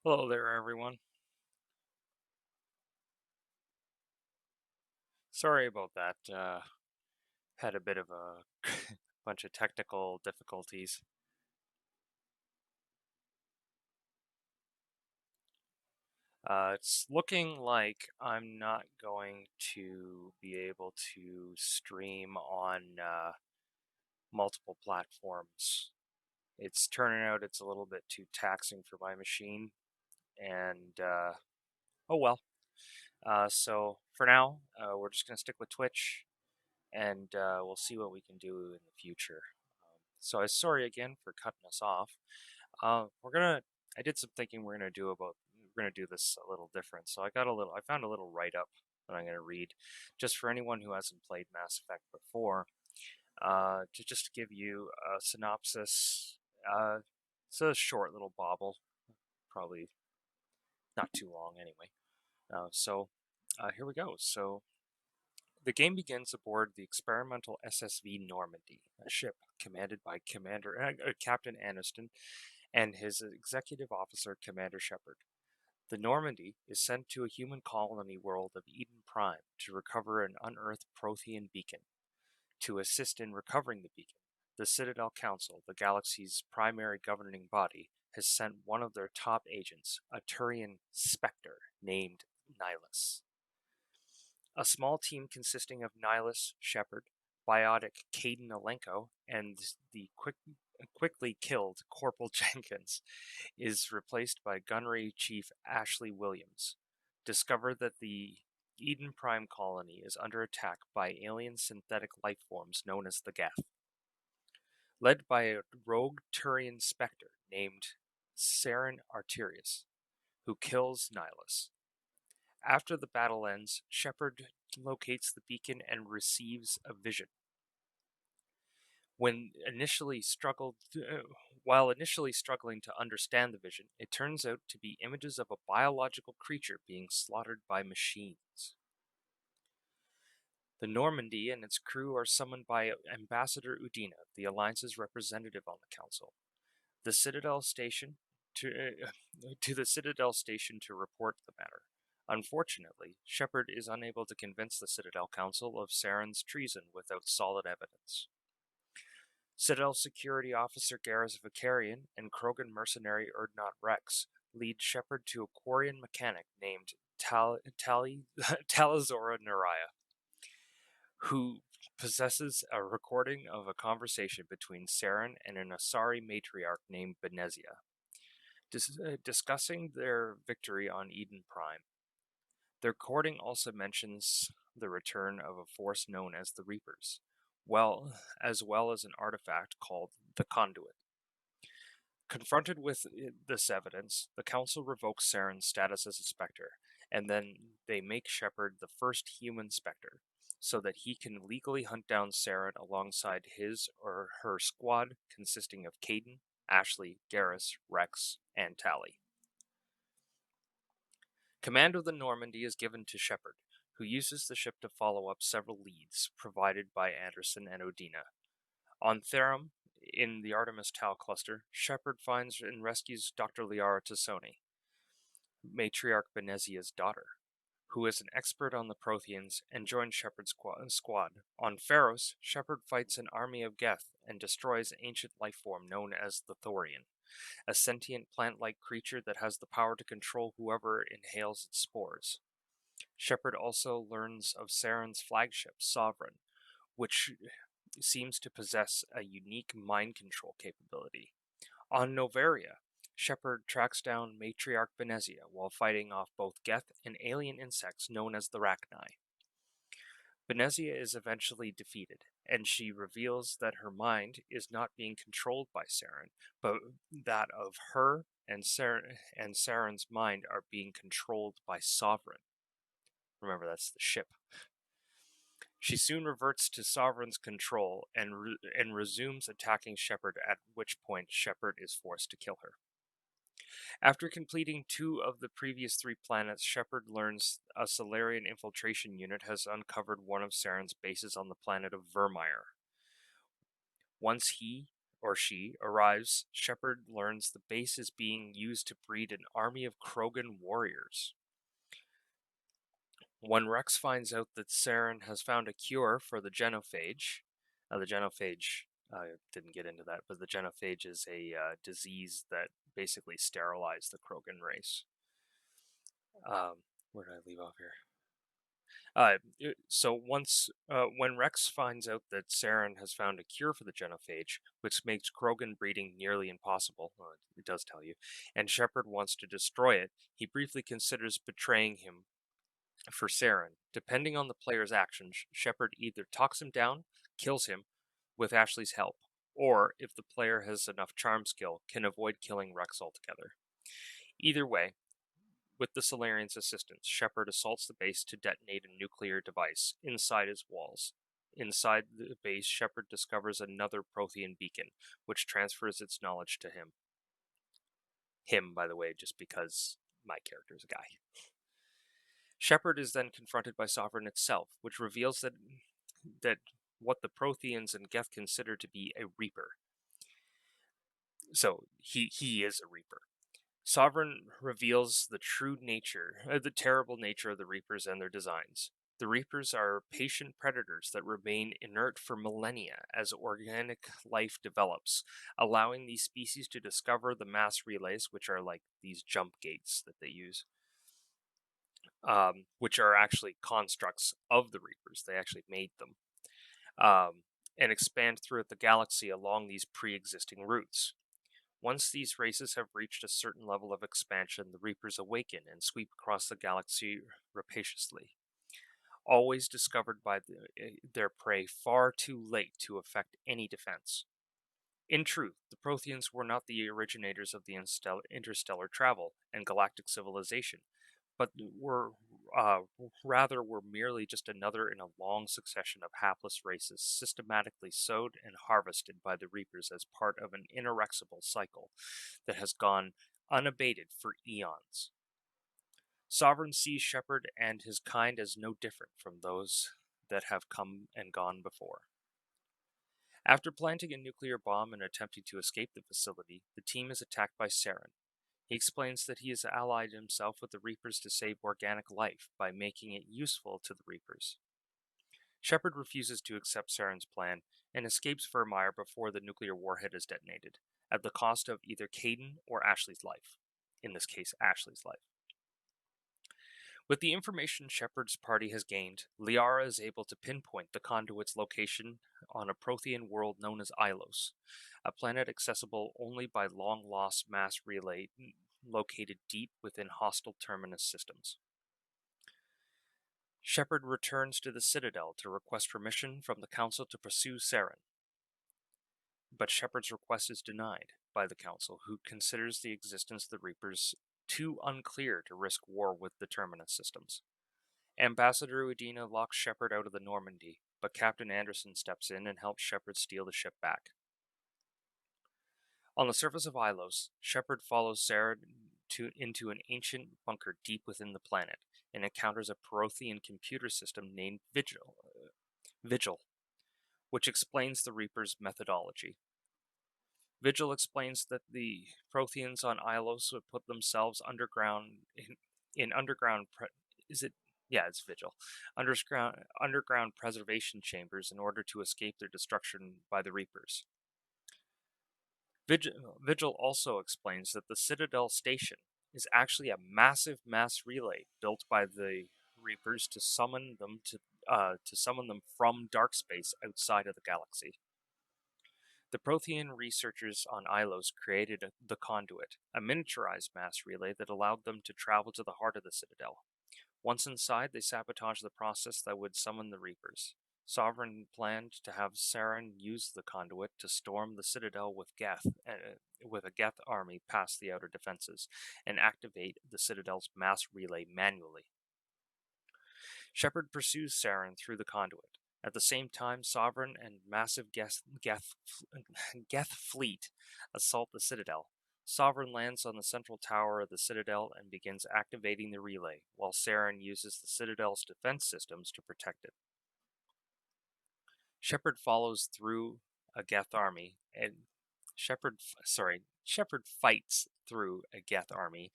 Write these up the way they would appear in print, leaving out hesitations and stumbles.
Hello there, everyone. Sorry about that. Had a bit of a bunch of technical difficulties. It's looking like I'm not going to be able to stream on multiple platforms. It's turning out it's a little bit too taxing for my machine, and oh well. So for now, we're just going to stick with Twitch, and we'll see what we can do in the future. So I'm sorry again for cutting us off. We're gonna. I did some thinking. We're gonna do this a little different. So I found a little write up that I'm gonna read, just for anyone who hasn't played Mass Effect before. To just give you a synopsis. It's a short little bobble, probably not too long anyway. Here we go. So the game begins aboard the experimental SSV Normandy, a ship commanded by Captain Aniston and his executive officer, Commander Shepard. The Normandy is sent to a human colony world of Eden Prime to recover an unearthed Prothean beacon. To assist in recovering the beacon, the Citadel Council, the galaxy's primary governing body, has sent one of their top agents, a Turian Spectre named Nihilus. A small team consisting of Nihilus, Shepard, Biotic Caden Alenko, and the quickly killed Corporal Jenkins is replaced by Gunnery Chief Ashley Williams. Discover that the Eden Prime colony is under attack by alien synthetic life forms known as the Geth. Led by a rogue Turian Spectre named Saren Arterius, who kills Nihilus. After the battle ends, Shepard locates the beacon and receives a vision. When initially struggled, While initially struggling to understand the vision, it turns out to be images of a biological creature being slaughtered by machines. The Normandy and its crew are summoned by Ambassador Udina, the Alliance's representative on the Council. The Citadel Station to the Citadel Station to report the matter. Unfortunately, Shepard is unable to convince the Citadel Council of Saren's treason without solid evidence. Citadel Security Officer Garrus Vakarian and Krogan mercenary Erdnot Rex lead Shepard to a Quarian mechanic named Talazora Naraya, who possesses a recording of a conversation between Saren and an Asari matriarch named Benezia, discussing their victory on Eden Prime. The recording also mentions the return of a force known as the Reapers, as well as an artifact called the Conduit. Confronted with this evidence, the Council revokes Saren's status as a Spectre, and then they make Shepard the first human Spectre, so that he can legally hunt down Saren alongside his or her squad consisting of Caden, Ashley, Garrus, Rex, and Tali. Command of the Normandy is given to Shepard, who uses the ship to follow up several leads provided by Anderson and Udina. On Therum, in the Artemis Tau cluster, Shepard finds and rescues Dr. Liara Tassoni, Matriarch Benezia's daughter, who is an expert on the Protheans and joins Shepard's squad. On Pharos, Shepard fights an army of Geth and destroys an ancient life form known as the Thorian, a sentient plant-like creature that has the power to control whoever inhales its spores. Shepard also learns of Saren's flagship, Sovereign, which seems to possess a unique mind control capability. On Noveria, Shepard tracks down Matriarch Benezia while fighting off both Geth and alien insects known as the Rachni. Benezia is eventually defeated, and she reveals that her mind is not being controlled by Saren, but that of her and Saren's mind are being controlled by Sovereign. Remember, that's the ship. She soon reverts to Sovereign's control and resumes attacking Shepard, at which point Shepard is forced to kill her. After completing 2 of the previous 3 planets, Shepard learns a Salarian infiltration unit has uncovered one of Saren's bases on the planet of Vermeer. Once he or she arrives, Shepard learns the base is being used to breed an army of Krogan warriors. When Rex finds out that Saren has found a cure for the genophage didn't get into that, but the genophage is a disease that basically sterilized the Krogan race. Where did I leave off here? When Rex finds out that Saren has found a cure for the genophage, which makes Krogan breeding nearly impossible, it does tell you, and Shepard wants to destroy it, he briefly considers betraying him for Saren. Depending on the player's actions, Shepard either talks him down, kills him with Ashley's help, or, if the player has enough charm skill, can avoid killing Rex altogether. Either way, with the Solarian's assistance, Shepard assaults the base to detonate a nuclear device inside his walls. Inside the base, Shepard discovers another Prothean beacon, which transfers its knowledge to him. Him, by the way, just because my character is a guy. Shepard is then confronted by Sovereign itself, which reveals that what the Protheans and Geth consider to be a Reaper. So he is a Reaper. Sovereign reveals the terrible nature of the Reapers and their designs. The Reapers are patient predators that remain inert for millennia as organic life develops, allowing these species to discover the mass relays, which are like these jump gates that they use, which are actually constructs of the Reapers. They actually made them, and expand throughout the galaxy along these pre-existing routes. Once these races have reached a certain level of expansion, the Reapers awaken and sweep across the galaxy rapaciously, always discovered by their prey far too late to effect any defense. In truth, the Protheans were not the originators of the interstellar travel and galactic civilization, but rather were merely just another in a long succession of hapless races systematically sowed and harvested by the Reapers as part of an inexorable cycle that has gone unabated for eons. Sovereign sees Shepard and his kind as no different from those that have come and gone before. After planting a nuclear bomb and attempting to escape the facility, the team is attacked by Saren. He explains that he has allied himself with the Reapers to save organic life by making it useful to the Reapers. Shepard refuses to accept Saren's plan and escapes Vermeer before the nuclear warhead is detonated, at the cost of either Kaidan or Ashley's life. In this case, Ashley's life. With the information Shepard's party has gained, Liara is able to pinpoint the conduit's location on a Prothean world known as Ilos, a planet accessible only by long-lost mass relay located deep within hostile terminus systems. Shepard returns to the Citadel to request permission from the Council to pursue Saren. But Shepard's request is denied by the Council, who considers the existence of the Reapers too unclear to risk war with the terminus systems. Ambassador Udina locks Shepard out of the Normandy, but Captain Anderson steps in and helps Shepard steal the ship back. On the surface of Ilos, Shepard follows Saren into an ancient bunker deep within the planet and encounters a Prothean computer system named Vigil, which explains the Reaper's methodology. Vigil explains that the Protheans on Ilos would put themselves underground in underground. It's Vigil. Underground preservation chambers in order to escape their destruction by the Reapers. Vigil also explains that the Citadel Station is actually a massive mass relay built by the Reapers to summon them from dark space outside of the galaxy. The Prothean researchers on Ilos created the Conduit, a miniaturized mass relay that allowed them to travel to the heart of the Citadel. Once inside, they sabotaged the process that would summon the Reapers. Sovereign planned to have Saren use the Conduit to storm the Citadel with a Geth army past the outer defenses, and activate the Citadel's mass relay manually. Shepard pursues Saren through the Conduit. At the same time, Sovereign and massive Geth fleet assault the Citadel. Sovereign lands on the central tower of the Citadel and begins activating the relay, while Saren uses the Citadel's defense systems to protect it. Shepard follows through a Geth army Shepard fights through a Geth army,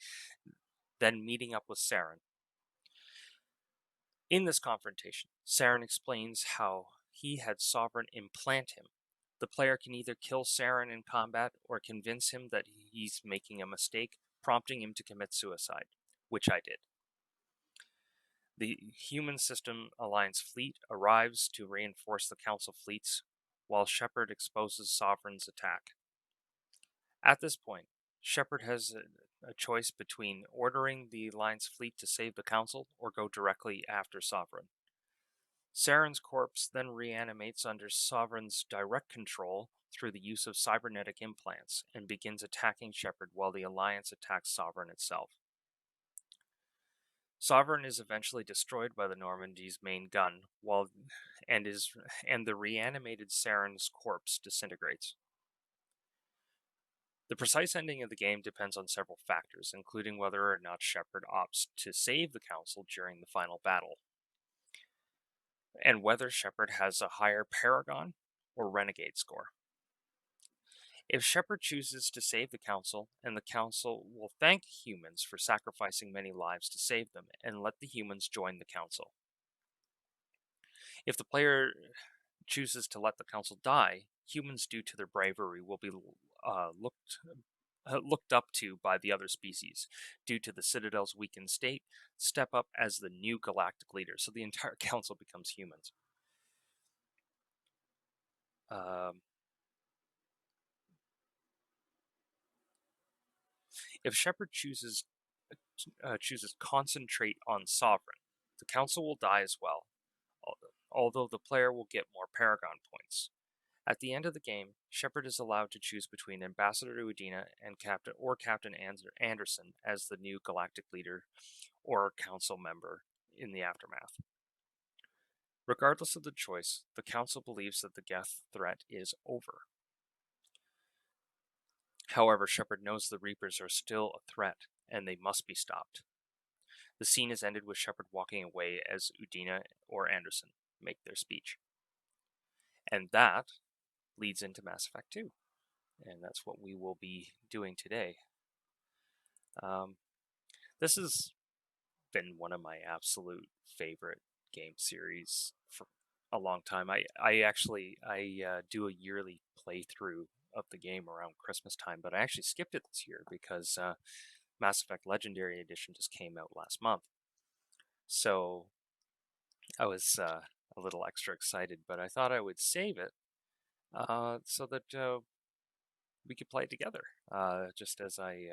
then meeting up with Saren. In this confrontation, Saren explains how he had Sovereign implant him. The player can either kill Saren in combat or convince him that he's making a mistake, prompting him to commit suicide, which I did. The Human System Alliance fleet arrives to reinforce the Council fleets, while Shepard exposes Sovereign's attack. At this point, Shepard has a choice between ordering the Alliance fleet to save the Council or go directly after Sovereign. Saren's corpse then reanimates under Sovereign's direct control through the use of cybernetic implants and begins attacking Shepard while the Alliance attacks Sovereign itself. Sovereign is eventually destroyed by the Normandy's main gun, and the reanimated Saren's corpse disintegrates. The precise ending of the game depends on several factors, including whether or not Shepard opts to save the Council during the final battle, and whether Shepard has a higher Paragon or Renegade score. If Shepard chooses to save the Council, and the Council will thank humans for sacrificing many lives to save them, and let the humans join the Council. If the player chooses to let the Council die, humans, due to their bravery, will be looked up to by the other species. Due to the Citadel's weakened state, step up as the new galactic leader, so the entire Council becomes humans. If Shepard chooses concentrate on Sovereign, the Council will die as well, although the player will get more Paragon points. At the end of the game, Shepard is allowed to choose between Ambassador Udina and Captain Anderson as the new galactic leader or Council member in the aftermath. Regardless of the choice, the Council believes that the Geth threat is over. However, Shepard knows the Reapers are still a threat, and they must be stopped. The scene is ended with Shepard walking away as Udina or Anderson make their speech. And that leads into Mass Effect 2, and that's what we will be doing today. This has been one of my absolute favorite game series for a long time. I do a yearly playthrough of the game around Christmas time, but I actually skipped it this year because Mass Effect Legendary Edition just came out last month. So I was a little extra excited, but I thought I would save it so that we could play it together, just as I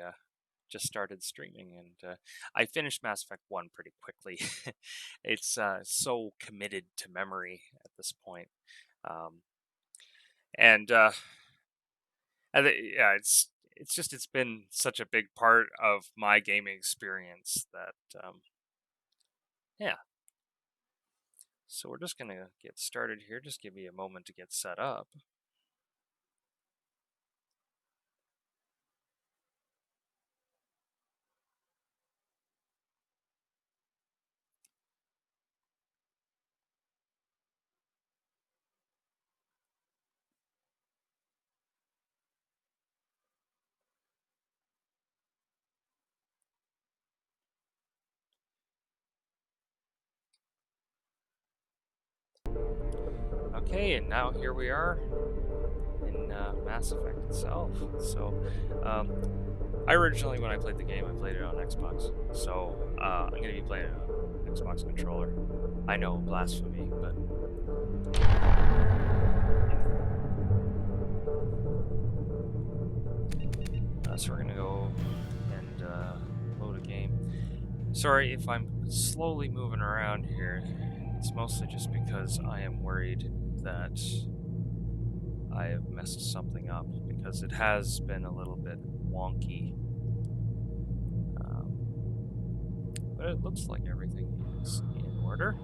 just started streaming. And I finished Mass Effect 1 pretty quickly. It's so committed to memory at this point. It's been such a big part of my gaming experience that, yeah. So we're just going to get started here. Just give me a moment to get set up. Okay, and now here we are in Mass Effect itself. So, I originally, when I played the game, I played it on Xbox. So, I'm going to be playing it on Xbox controller. I know, blasphemy, but... so we're going to go and load a game. Sorry if I'm slowly moving around here. It's mostly just because I am worried that I have messed something up, because it has been a little bit wonky. But it looks like everything is in order.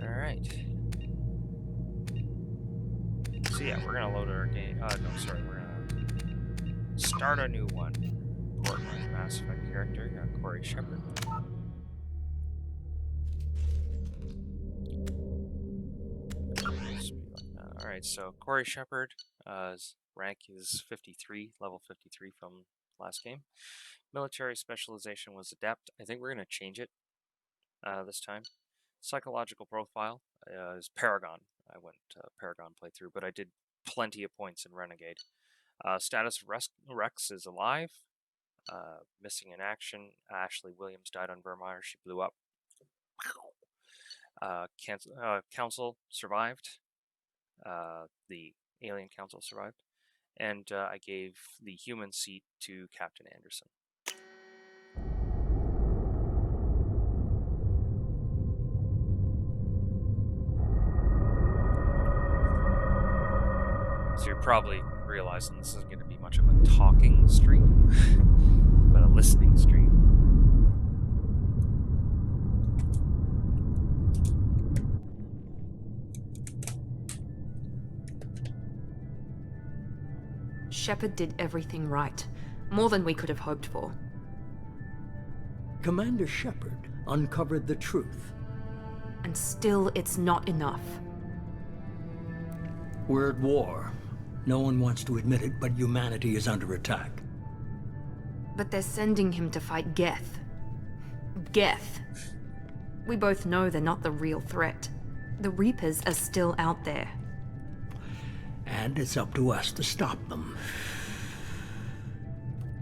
Alright. So yeah, we're gonna load our game. We're gonna start a new one. Record my Mass Effect character, Corey Shepard. Alright, so Corey Shepard, his rank is 53, level 53 from last game. Military specialization was Adept. I think we're going to change it this time. Psychological profile is Paragon. I went Paragon playthrough, but I did plenty of points in Renegade. Status Rex is alive. Missing in action. Ashley Williams died on Vermeer. She blew up. Council survived. The alien council survived. And I gave the human seat to Captain Anderson. So you're probably realizing this isn't going to be much of a talking stream, but a listening stream. Shepard did everything right. More than we could have hoped for. Commander Shepard uncovered the truth. And still, it's not enough. We're at war. No one wants to admit it, but humanity is under attack. But they're sending him to fight Geth. Geth. We both know they're not the real threat. The Reapers are still out there. And it's up to us to stop them.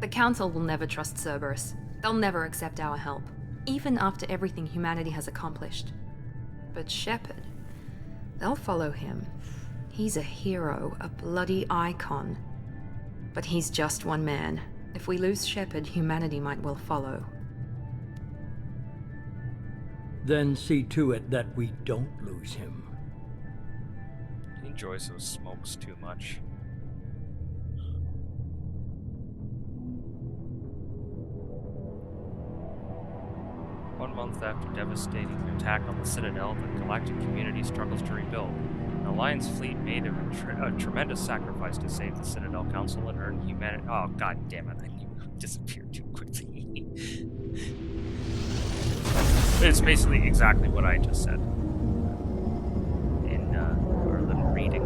The Council will never trust Cerberus. They'll never accept our help, even after everything humanity has accomplished. But Shepard, they'll follow him. He's a hero, a bloody icon. But he's just one man. If we lose Shepard, humanity might well follow. Then see to it that we don't lose him. He enjoys those smokes too much. One month after devastating attack on the Citadel, the galactic community struggles to rebuild. An Alliance fleet made a tremendous sacrifice to save the Citadel Council and earn humanity. Oh, god damn it! I knew it would disappear too quickly. It's basically exactly what I just said in our little reading.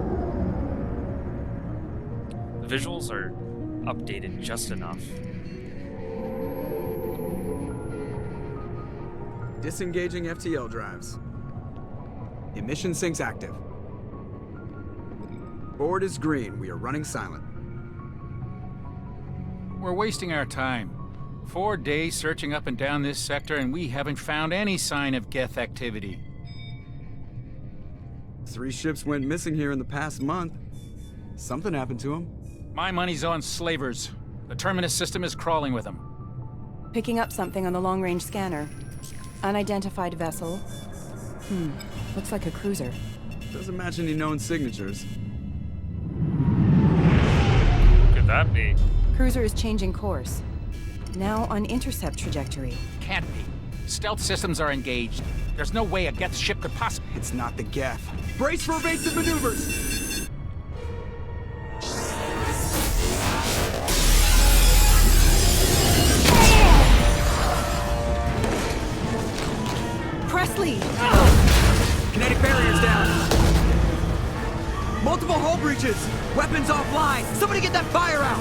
The visuals are updated just enough. Disengaging FTL drives. Emission sinks active. Board is green. We are running silent. We're wasting our time. 4 days searching up and down this sector, and we haven't found any sign of Geth activity. 3 ships went missing here in the past month. Something happened to them. My money's on slavers. The Terminus system is crawling with them. Picking up something on the long-range scanner. Unidentified vessel. Looks like a cruiser. Doesn't match any known signatures. Could that be? Cruiser is changing course. Now on intercept trajectory. Can't be. Stealth systems are engaged. There's no way a Geth ship could possibly... It's not the Geth. Brace for evasive maneuvers! Presley! Kinetic barriers down. Multiple hull breaches. Weapons offline. Somebody get that fire out.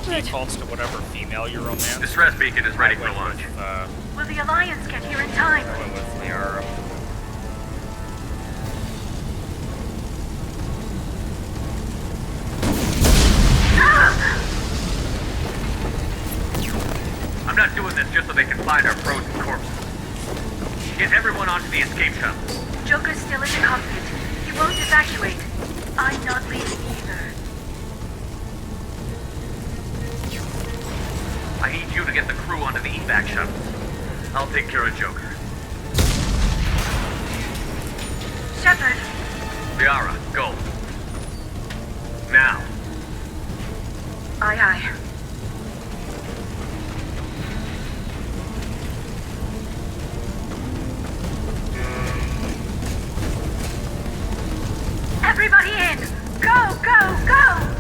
Defaults to whatever female you romance. Distress beacon is ready for launch. Will the Alliance get here in time? I went with Liara. I'm not doing this just so they can find our frozen corpses. Get everyone onto the escape shuttle. Joker's still in the cockpit. He won't evacuate. I'm not leaving either. I need you to get the crew onto the evac shuttle. I'll take care of Joker. Shepard! Liara, go. Now. Aye, aye. Everybody in! Go, go, go!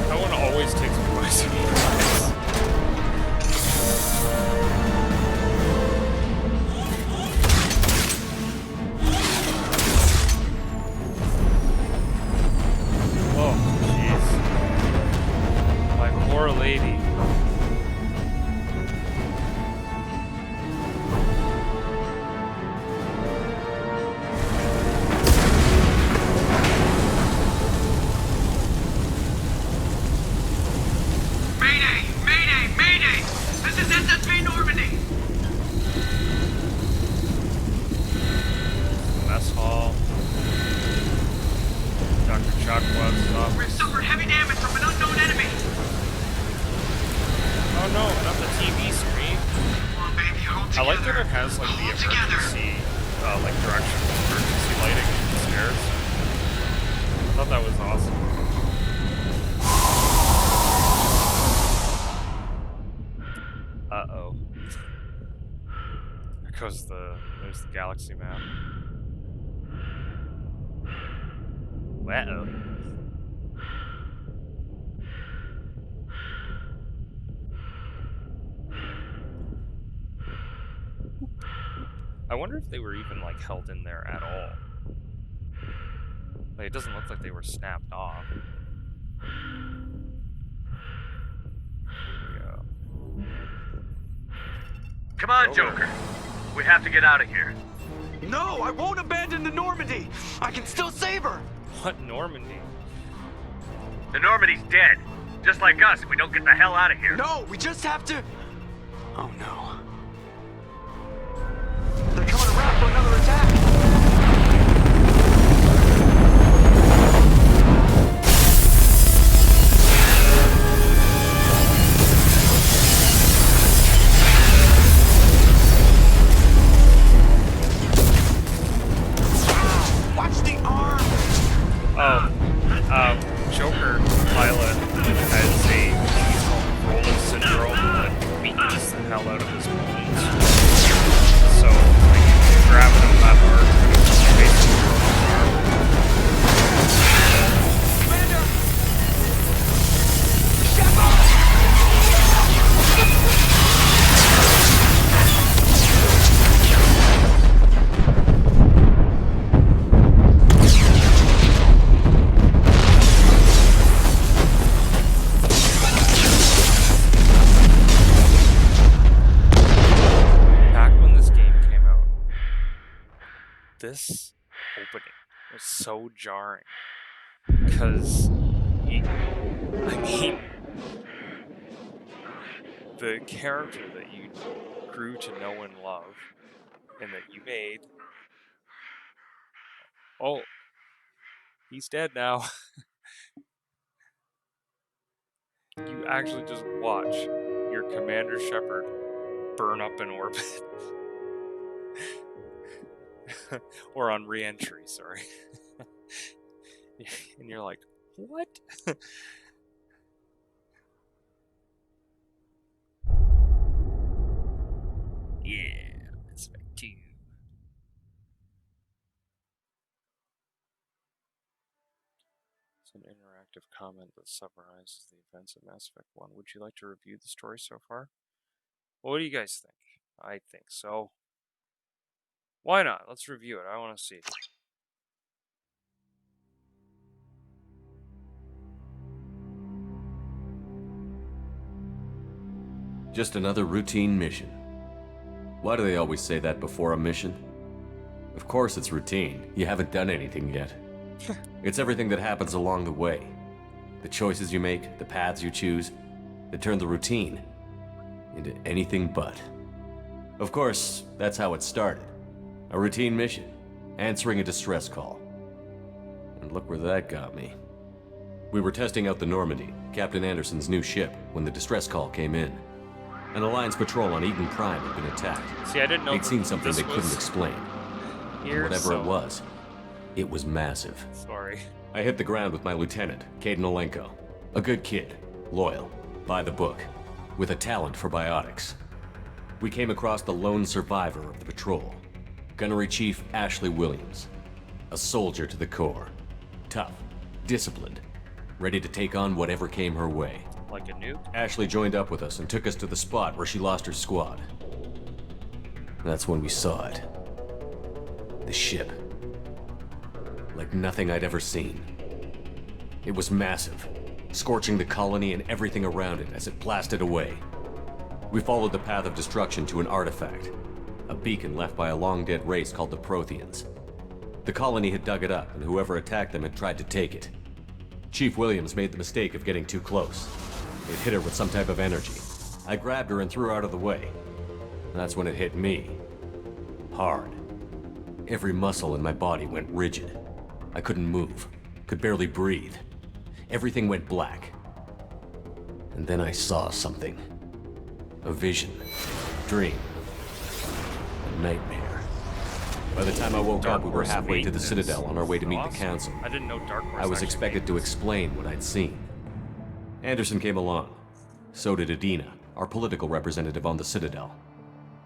That one always takes me by surprise. Oh, jeez. My poor lady. Mayday! Mayday! Mayday! This is SSV Normandy! Mess hall. Dr. Chuck was up. We've suffered heavy damage from an unknown enemy! Oh no, not the TV screen. Come on, baby, hold I together. like that it has like the Hold together. emergency, like directional emergency lighting in the stairs. I thought that was awesome. Uh-oh. There goes there's the galaxy map. Uh-oh. I wonder if they were even like held in there at all. Like, it doesn't look like they were snapped off. Here we go. Come on, Joker. We have to get out of here. No, I won't abandon the Normandy. I can still save her. What Normandy? The Normandy's dead. Just like us if we don't get the hell out of here. No, we just have to. Oh no. They're coming around for another attack. Watch the arm. Oh, Joker pilot has a disease called Roland syndrome that weakens the hell out of his bones. So, like, grabbing him that hard, it's basically back when this game came out, this opening was so jarring because, I mean, the character that you grew to know and love and that you made, oh, he's dead now. You actually just watch your Commander Shepard burn up in orbit. Or on re-entry, sorry. And you're like, what? Yeah, Mass Effect 2. It's an interactive comment that summarizes the events of Mass Effect 1. Would you like to review the story so far? What do you guys think? I think so. Why not? Let's review it. I want to see. Just another routine mission. Why do they always say that before a mission? Of course it's routine. You haven't done anything yet. It's everything that happens along the way. The choices you make, the paths you choose, that turn the routine into anything but. Of course, that's how it started. A routine mission, answering a distress call. And look where that got me. We were testing out the Normandy, Captain Anderson's new ship, when the distress call came in. An Alliance patrol on Eden Prime had been attacked. See, I didn't know They'd seen something this they couldn't was explain. here, Whatever so- it was massive. Sorry. I hit the ground with my lieutenant, Caden Olenko. A good kid, loyal, by the book, with a talent for biotics. we came across the lone survivor of the patrol, Gunnery Chief Ashley Williams. A soldier to the core. Tough, disciplined, ready to take on whatever came her way. Like a nuke? Ashley joined up with us and took us to the spot where she lost her squad. That's when we saw it. The ship. Like nothing I'd ever seen. It was massive, scorching the colony and everything around it as it blasted away. We followed the path of destruction to an artifact, a beacon left by a long-dead race called the Protheans. The colony had dug it up, and whoever attacked them had tried to take it. Chief Williams made the mistake of getting too close. It hit her with some type of energy. I grabbed her and threw her out of the way. That's when it hit me. Hard. Every muscle in my body went rigid. I couldn't move, could barely breathe. Everything went black. And then I saw something. A vision. Dream. A nightmare. By the time I woke Dark up, we were Horse halfway to the Maintenance. Citadel on our way to meet the Awesome. Council. I didn't know Dark Horse I was actually expected made to this. explain what I'd seen. Anderson came along. So did Adina, our political representative on the Citadel.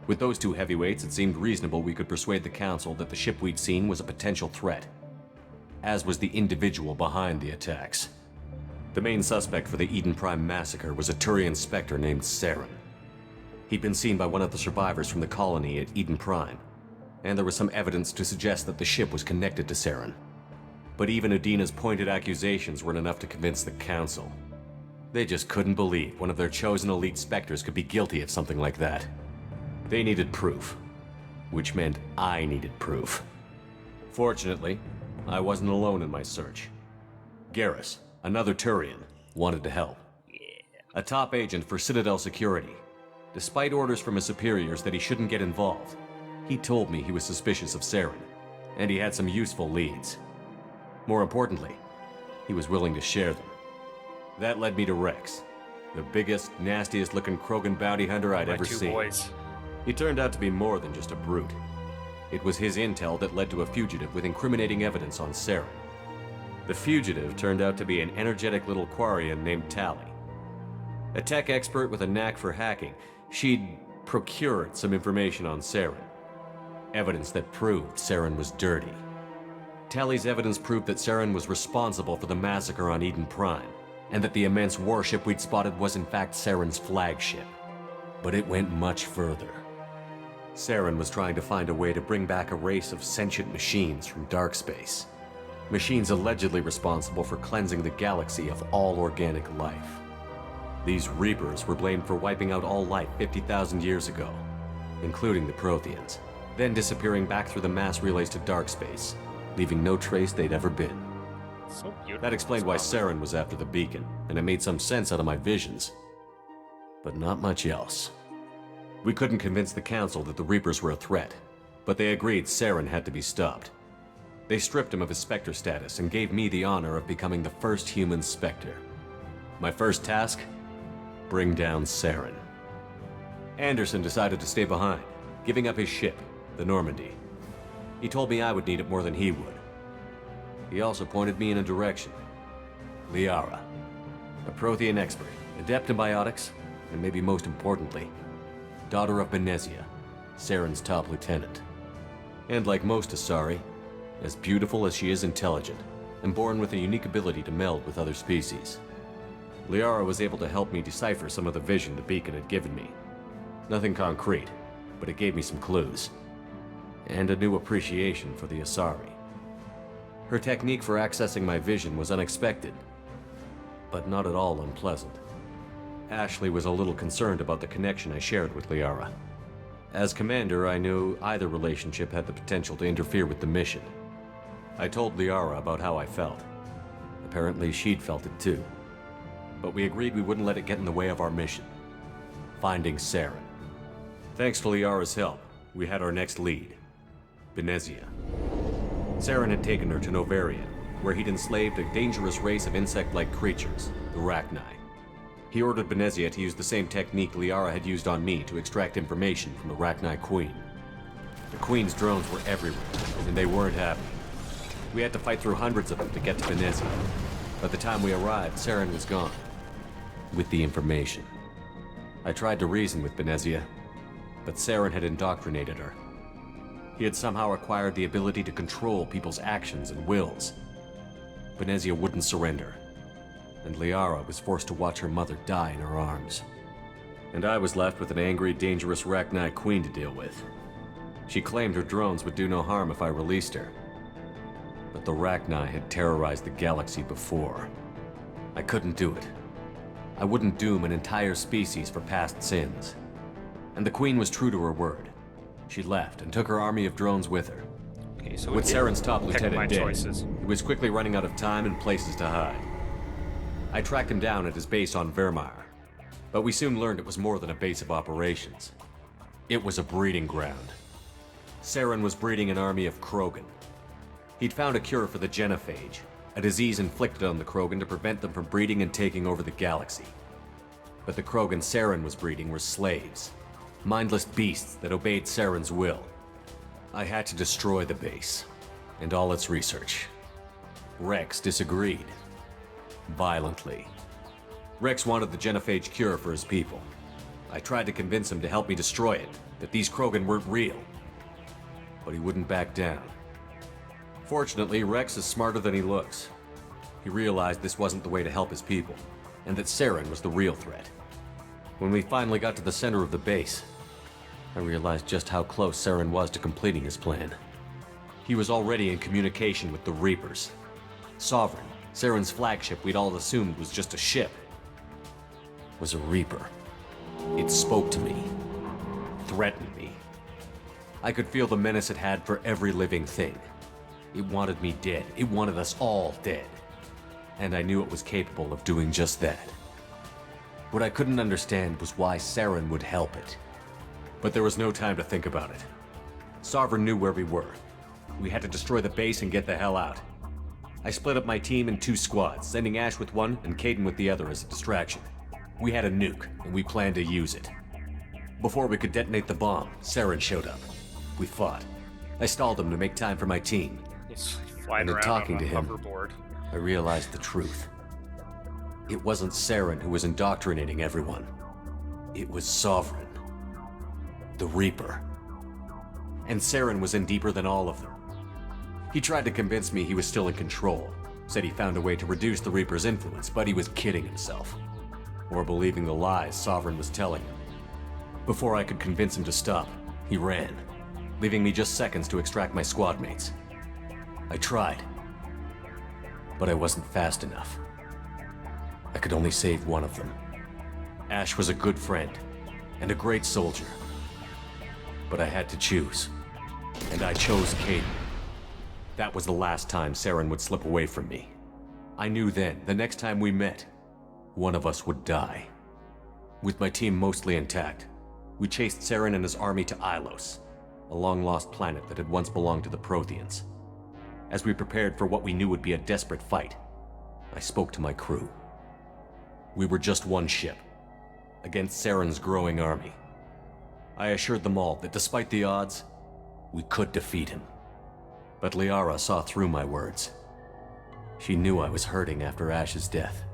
With those two heavyweights, it seemed reasonable we could persuade the Council that the ship we'd seen was a potential threat, as was the individual behind the attacks. The main suspect for the Eden Prime massacre was a Turian Spectre named Saren. He'd been seen by one of the survivors from the colony at Eden Prime, and there was some evidence to suggest that the ship was connected to Saren. But even Adina's pointed accusations weren't enough to convince the Council. They just couldn't believe one of their chosen elite Spectres could be guilty of something like that. They needed proof, which meant I needed proof. Fortunately, I wasn't alone in my search. Garrus, another Turian, wanted to help. A top agent for Citadel Security. Despite orders from his superiors that he shouldn't get involved, he told me he was suspicious of Saren, and he had some useful leads. More importantly, he was willing to share them. That led me to Rex, the biggest, nastiest-looking Krogan bounty hunter I'd My ever two seen. boys. He turned out to be more than just a brute. It was his intel that led to a fugitive with incriminating evidence on Saren. The fugitive turned out to be an energetic little Quarian named Tali. A tech expert with a knack for hacking, she'd procured some information on Saren. Evidence that proved Saren was dirty. Tali's evidence proved that Saren was responsible for the massacre on Eden Prime, and that the immense warship we'd spotted was in fact Saren's flagship. But it went much further. Saren was trying to find a way to bring back a race of sentient machines from dark space. Machines allegedly responsible for cleansing the galaxy of all organic life. These Reapers were blamed for wiping out all life 50,000 years ago, including the Protheans, then disappearing back through the mass relays to dark space, leaving no trace they'd ever been. So beautiful. That explained why Saren was after the beacon, and it made some sense out of my visions. But not much else. We couldn't convince the Council that the Reapers were a threat, but they agreed Saren had to be stopped. They stripped him of his Spectre status and gave me the honor of becoming the first human Spectre. My first task? Bring down Saren. Anderson decided to stay behind, giving up his ship, the Normandy. He told me I would need it more than he would. He also pointed me in a direction. Liara, a Prothean expert, adept in biotics, and maybe most importantly, daughter of Benezia, Saren's top lieutenant. And like most Asari, as beautiful as she is intelligent, and born with a unique ability to meld with other species. Liara was able to help me decipher some of the vision the beacon had given me. Nothing concrete, but it gave me some clues. And a new appreciation for the Asari. Her technique for accessing my vision was unexpected, but not at all unpleasant. Ashley was a little concerned about the connection I shared with Liara. As commander, I knew either relationship had the potential to interfere with the mission. I told Liara about how I felt. Apparently, she'd felt it too. But we agreed we wouldn't let it get in the way of our mission. Finding Saren. Thanks to Liara's help, we had our next lead. Benezia. Saren had taken her to Novaria, where he'd enslaved a dangerous race of insect-like creatures, the Rachni. He ordered Benezia to use the same technique Liara had used on me to extract information from the Rachni Queen. The Queen's drones were everywhere, and they weren't happy. We had to fight through hundreds of them to get to Benezia. By the time we arrived, Saren was gone. With the information. I tried to reason with Benezia, but Saren had indoctrinated her. He had somehow acquired the ability to control people's actions and wills. Venezia wouldn't surrender, and Liara was forced to watch her mother die in her arms. And I was left with an angry, dangerous Rachni queen to deal with. She claimed her drones would do no harm if I released her. But the Rachni had terrorized the galaxy before. I couldn't do it. I wouldn't doom an entire species for past sins. And the queen was true to her word. She left and took her army of drones with her. Okay, so With Saren's top lieutenant dead, choices. he was quickly running out of time and places to hide. I tracked him down at his base on Vermeer, but we soon learned it was more than a base of operations. It was a breeding ground. Saren was breeding an army of Krogan. He'd found a cure for the genophage, a disease inflicted on the Krogan to prevent them from breeding and taking over the galaxy. But the Krogan Saren was breeding were slaves, mindless beasts that obeyed Saren's will. I had to destroy the base, and all its research. Rex disagreed. Violently. Rex wanted the genophage cure for his people. I tried to convince him to help me destroy it, that these Krogan weren't real. But he wouldn't back down. Fortunately, Rex is smarter than he looks. He realized this wasn't the way to help his people, and that Saren was the real threat. When we finally got to the center of the base, I realized just how close Saren was to completing his plan. He was already in communication with the Reapers. Sovereign, Saren's flagship we'd all assumed was just a ship, was a Reaper. It spoke to me, threatened me. I could feel the menace it had for every living thing. It wanted me dead. It wanted us all dead. And I knew it was capable of doing just that. What I couldn't understand was why Saren would help it. But there was no time to think about it. Sovereign knew where we were. We had to destroy the base and get the hell out. I split up my team in 2 squads, sending Ash with one and Kaidan with the other as a distraction. We had a nuke, and we planned to use it. Before we could detonate the bomb, Saren showed up. We fought. I stalled him to make time for my team. He's flying And in around talking on a to him, hoverboard. I realized the truth. It wasn't Saren who was indoctrinating everyone. It was Sovereign. The Reaper. And Saren was in deeper than all of them. He tried to convince me he was still in control. Said he found a way to reduce the Reaper's influence, but he was kidding himself. Or believing the lies Sovereign was telling him. Before I could convince him to stop, he ran, leaving me just seconds to extract my squad mates. I tried, but I wasn't fast enough. I could only save one of them. Ash was a good friend, and a great soldier. But I had to choose, and I chose Kaidan. That was the last time Saren would slip away from me. I knew then, the next time we met, one of us would die. With my team mostly intact, we chased Saren and his army to Ilos, a long-lost planet that had once belonged to the Protheans. As we prepared for what we knew would be a desperate fight, I spoke to my crew. We were just one ship, against Saren's growing army. I assured them all that despite the odds, we could defeat him. But Liara saw through my words. She knew I was hurting after Ash's death.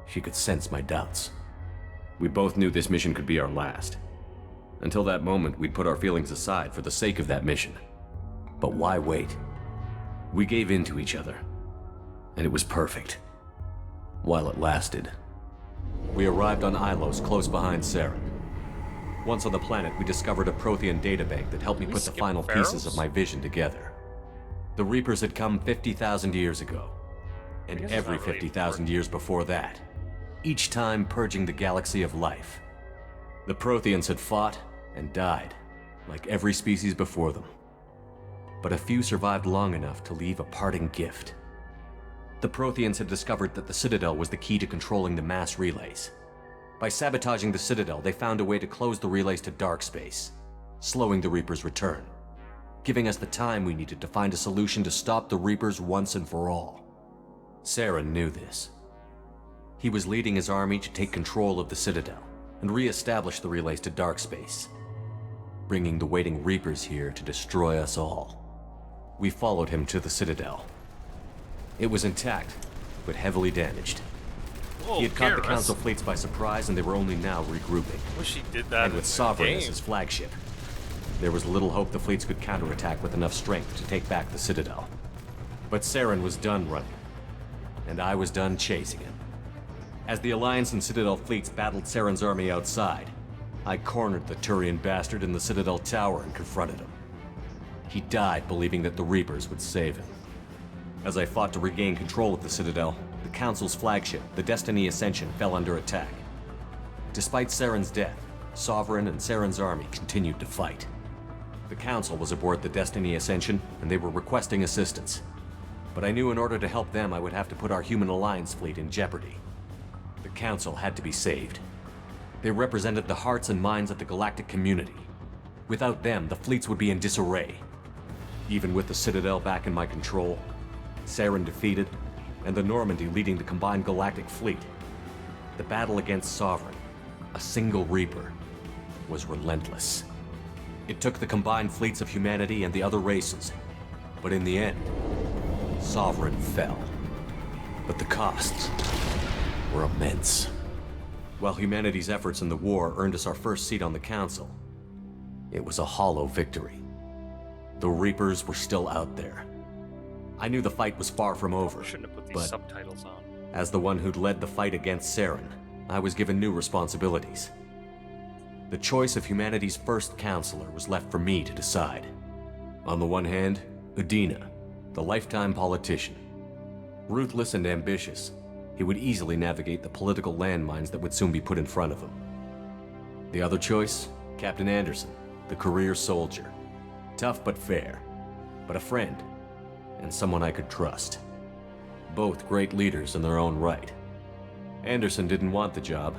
She could sense my doubts. We both knew this mission could be our last. Until that moment, we'd put our feelings aside for the sake of that mission. But why wait? We gave in to each other, and it was perfect. While it lasted. We arrived on Ilos, close behind Saren. Once on the planet, we discovered a Prothean databank that helped me put the final pieces of my vision together. The Reapers had come 50,000 years ago, and every 50,000 years before that, each time purging the galaxy of life. The Protheans had fought and died, like every species before them. But a few survived long enough to leave a parting gift. The Protheans had discovered that the Citadel was the key to controlling the mass relays. By sabotaging the Citadel, they found a way to close the relays to dark space, slowing the Reapers' return, giving us the time we needed to find a solution to stop the Reapers once and for all. Saren knew this. He was leading his army to take control of the Citadel and re-establish the relays to dark space, bringing the waiting Reapers here to destroy us all. We followed him to the Citadel. It was intact, but heavily damaged. Whoa, He had caught the Garrus. Council fleets by surprise, and they were only now regrouping. Wish he did that And in with the Sovereign game. as his flagship, there was little hope the fleets could counterattack with enough strength to take back the Citadel. But Saren was done running, and I was done chasing him. As the Alliance and Citadel fleets battled Saren's army outside, I cornered the Turian bastard in the Citadel tower and confronted him. He died believing that the Reapers would save him. As I fought to regain control of the Citadel, the Council's flagship, the Destiny Ascension, fell under attack. Despite Saren's death, Sovereign and Saren's army continued to fight. The Council was aboard the Destiny Ascension, and they were requesting assistance. But I knew in order to help them, I would have to put our Human Alliance fleet in jeopardy. The Council had to be saved. They represented the hearts and minds of the galactic community. Without them, the fleets would be in disarray. Even with the Citadel back in my control, Saren defeated, and the Normandy leading the combined galactic fleet, the battle against Sovereign, a single Reaper, was relentless. It took the combined fleets of humanity and the other races, but in the end, Sovereign fell. But the costs were immense. While humanity's efforts in the war earned us our first seat on the Council, it was a hollow victory. The Reapers were still out there. I knew the fight was far from over, Shouldn't have put these but subtitles on. as the one who'd led the fight against Saren, I was given new responsibilities. The choice of humanity's first counselor was left for me to decide. On the one hand, Udina, the lifetime politician. Ruthless and ambitious, he would easily navigate the political landmines that would soon be put in front of him. The other choice, Captain Anderson, the career soldier. Tough but fair, but a friend, and someone I could trust. Both great leaders in their own right. Anderson didn't want the job,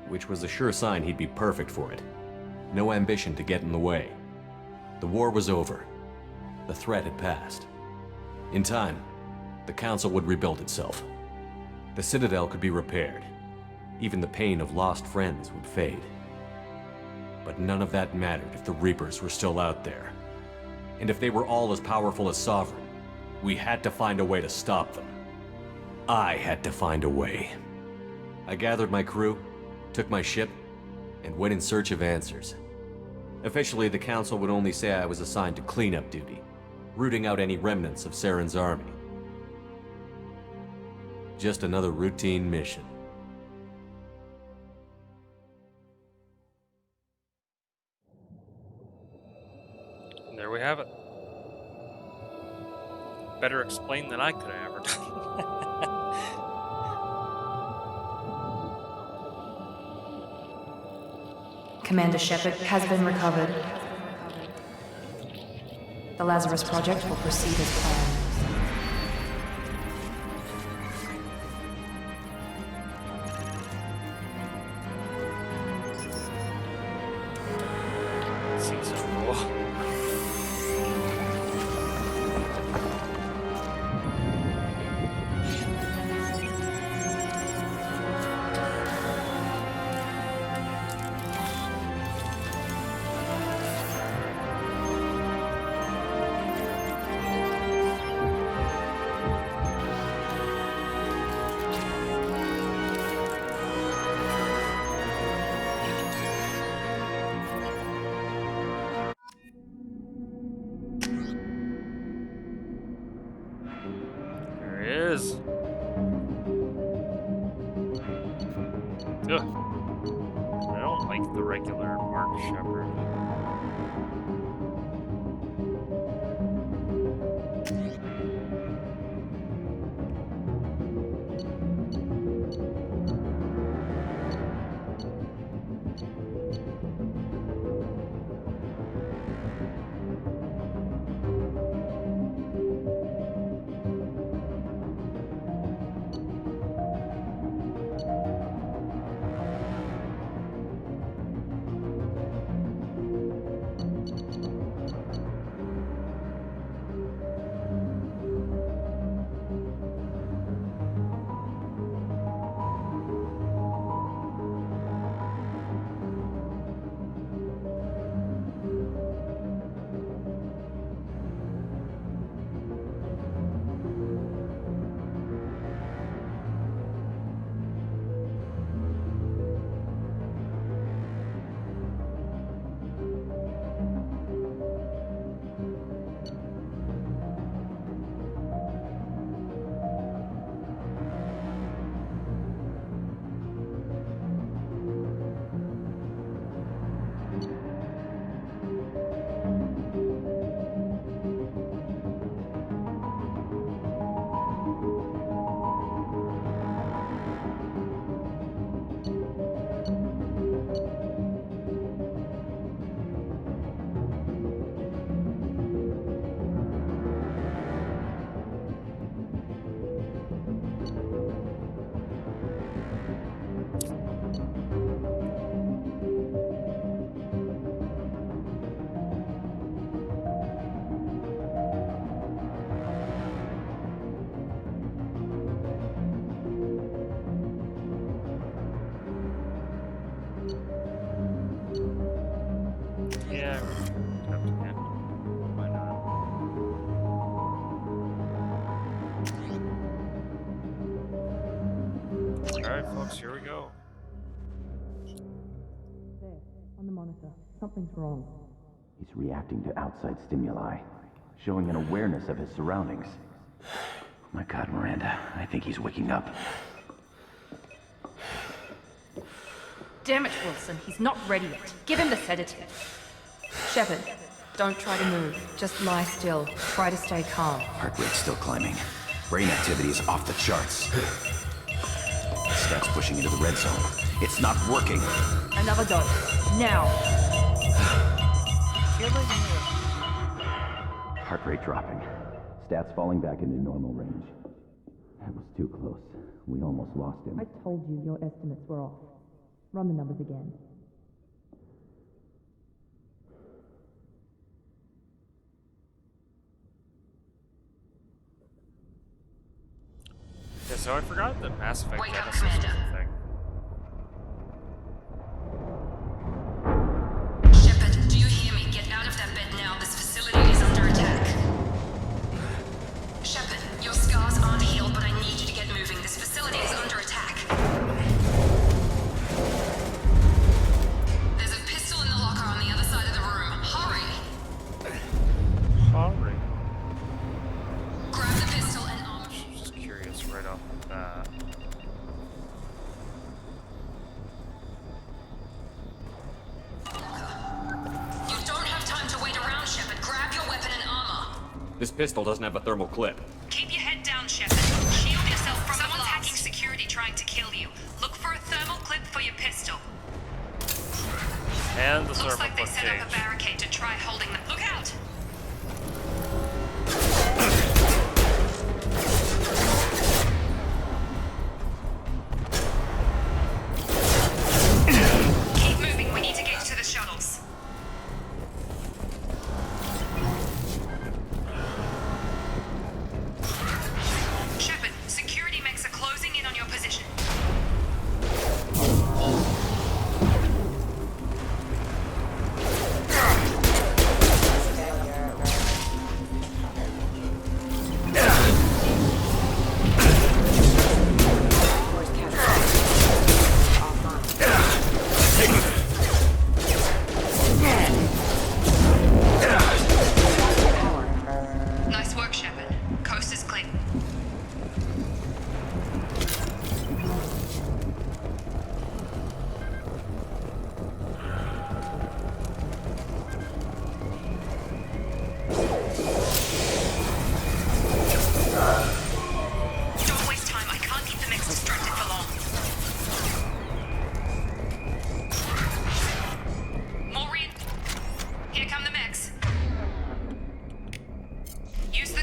which was a sure sign he'd be perfect for it. No ambition to get in the way. The war was over. The threat had passed. In time, the Council would rebuild itself. The Citadel could be repaired. Even the pain of lost friends would fade. But none of that mattered if the Reapers were still out there. And if they were all as powerful as Sovereign, we had to find a way to stop them. I had to find a way. I gathered my crew, took my ship, and went in search of answers. Officially, the Council would only say I was assigned to cleanup duty, rooting out any remnants of Saren's army. Just another routine mission. And there we have it. Better explained than I could have ever done. Commander Shepard has been recovered. The Lazarus Project will proceed as planned. Seems so cool. There he is. Ugh. I don't like the regular Mark Shepard. Yeah, up to that. Why not? Alright, folks, here we go. There, on the monitor. Something's wrong. He's reacting to outside stimuli, showing an awareness of his surroundings. Oh my God, Miranda, I think he's waking up. Damn it, Wilson. He's not ready yet. Give him the sedative. Shepard, don't try to move. Just lie still. Try to stay calm. Heart rate's still climbing. Brain activity is off the charts. Stats pushing into the red zone. It's not working. Another dose. Now. Heart rate dropping. Stats falling back into normal range. That was too close. We almost lost him. I told you your estimates were off. Run the numbers again. Yeah, so I forgot that Mass Effect Wake up, Genesis was Commander. a thing. Shepard, do you hear me? Get out of that bed now. This facility is under attack. Shepard, your scars aren't healed, but I need you to get moving. This facility is under attack. There's a pistol in the locker on the other side of the room. Hurry! Hurry. Grab the pistol and arm. Just curious right off the bat. You don't have time to wait around, Shepard. Grab your weapon and armor. This pistol doesn't have a thermal clip. Keep your head down, Shepard. Shield yourself from someone's hacking security trying to kill you. Look for a thermal clip for your pistol. And the Looks like they thermoclip set up a cage. barricade to try holding them. Look out! Keep moving. We need to get to the shuttles. Shepard, security mechs are closing in on your position. Nice work, Shepard. Coast is clear. Don't waste time. I can't keep the mix distracted for long. Maureen, here come the mechs. Use the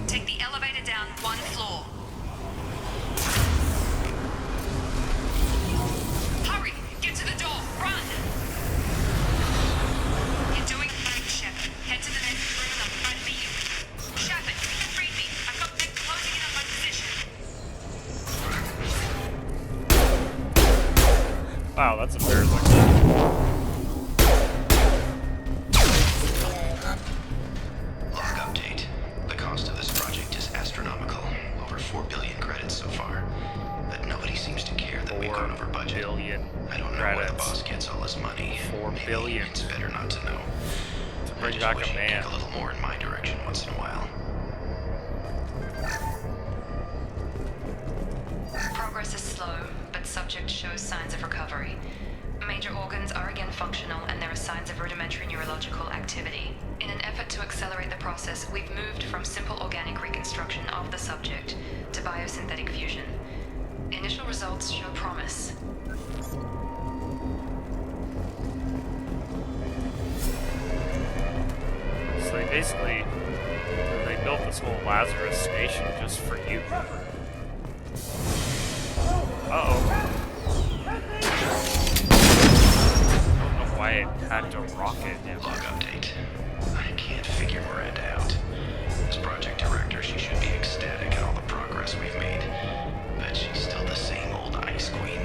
take the elevator down one floor. Hurry! Get to the door! Run! You're doing great, Shepard. Head to the next room and I'll try to meet you. Shepard, read me. I've got them closing in on my position. Wow, that's a fair look. Log update. The cost of this project is astronomical. Over 4 billion credits so far. But nobody seems to care that we've gone over budget. 4 billion I don't know where the credits. boss gets all his money. 4 Maybe billion. It's better not to know. To I bring just back wish a he'd man. kick a little more in my direction once in a while. Progress is slow, but subject shows signs of recovery. Major organs are again functional, and there are signs of rudimentary neurological activity. In an effort to accelerate the process, we've moved from simple organic reconstruction of the subject to biosynthetic fusion. Initial results show promise. So they basically, they built this whole Lazarus station just for you. Uh-oh. I don't know why it had to rocket him. Log update. I can't figure Miranda out. As project director, she should be ecstatic at all the progress we've made. But she's still the same old ice queen.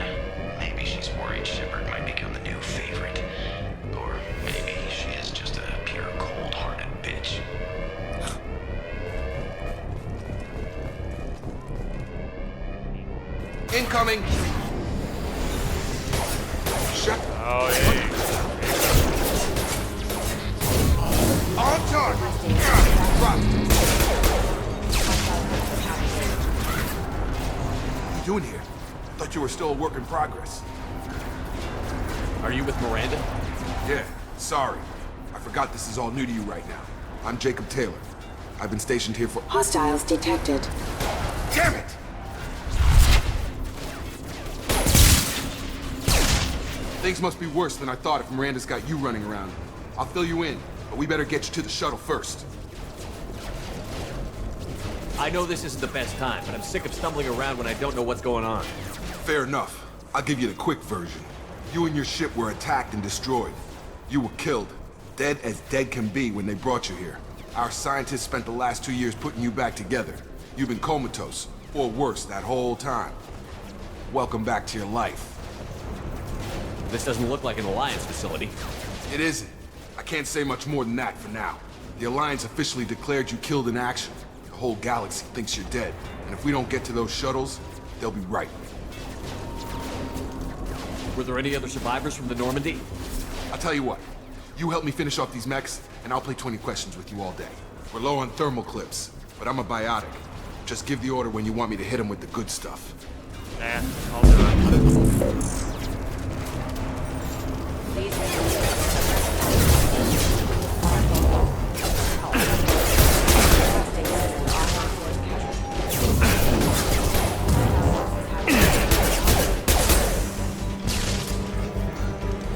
Maybe she's worried Shepard might become the new favorite. Or maybe she is just a pure cold-hearted bitch. Incoming! Oh, yeah. On target! Drop. What are you doing here? Thought you were still a work in progress. Are you with Miranda? Yeah, sorry. I forgot this is all new to you right now. I'm Jacob Taylor. I've been stationed here for— Hostiles detected. Damn it! Things must be worse than I thought if Miranda's got you running around. I'll fill you in, but we better get you to the shuttle first. I know this isn't the best time, but I'm sick of stumbling around when I don't know what's going on. Fair enough. I'll give you the quick version. You and your ship were attacked and destroyed. You were killed. Dead as dead can be when they brought you here. Our scientists spent the last 2 years putting you back together. You've been comatose, or worse, that whole time. Welcome back to your life. This doesn't look like an Alliance facility. It isn't. I can't say much more than that for now. The Alliance officially declared you killed in action. The whole galaxy thinks you're dead. And if we don't get to those shuttles, they'll be right. Were there any other survivors from the Normandy? I'll tell you what. You help me finish off these mechs, and I'll play 20 questions with you all day. We're low on thermal clips, but I'm a biotic. Just give the order when you want me to hit them with the good stuff. Nah, I'll do it.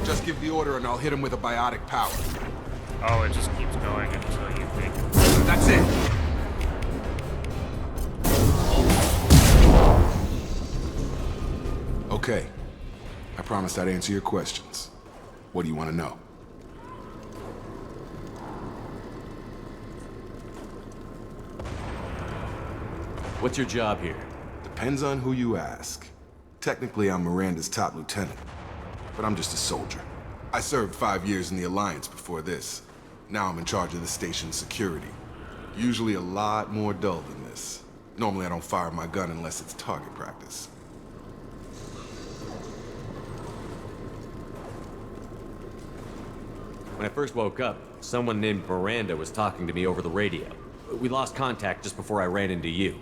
Just give the order and I'll hit him with a biotic power. Oh, it just keeps going until you think. That's it! Okay. I promised I'd answer your questions. What do you want to know? What's your job here? Depends on who you ask. Technically, I'm Miranda's top lieutenant, but I'm just a soldier. I served 5 years in the Alliance before this. Now I'm in charge of the station's security. Usually a lot more dull than this. Normally I don't fire my gun unless it's target practice. When I first woke up, someone named Miranda was talking to me over the radio. We lost contact just before I ran into you.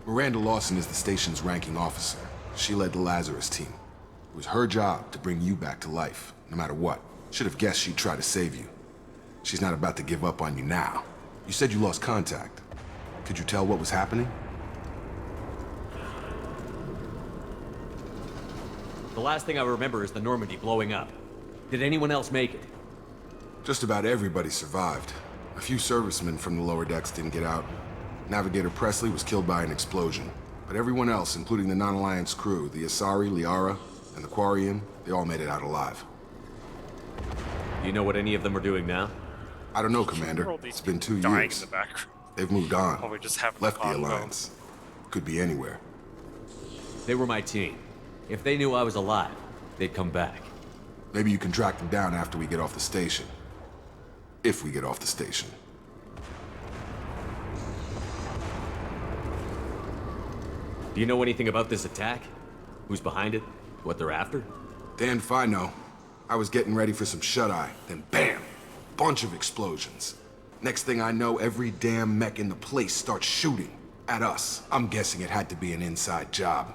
Miranda Lawson is the station's ranking officer. She led the Lazarus team. It was her job to bring you back to life, no matter what. Should have guessed she'd try to save you. She's not about to give up on you now. You said you lost contact. Could you tell what was happening? The last thing I remember is the Normandy blowing up. Did anyone else make it? Just about everybody survived. A few servicemen from the lower decks didn't get out. Navigator Presley was killed by an explosion. But everyone else, including the non-Alliance crew, the Asari, Liara, and the Quarian, they all made it out alive. Do you know what any of them are doing now? I don't know, Commander. It's been 2 Dying years. in the background. They've moved on. Oh, we just having a Left the convo. Alliance. Could be anywhere. They were my team. If they knew I was alive, they'd come back. Maybe you can track them down after we get off the station. If we get off the station. Do you know anything about this attack? Who's behind it? What they're after? Dan Fino. I was getting ready for some shut-eye, then BAM! Bunch of explosions. Next thing I know, every damn mech in the place starts shooting. At us. I'm guessing it had to be an inside job.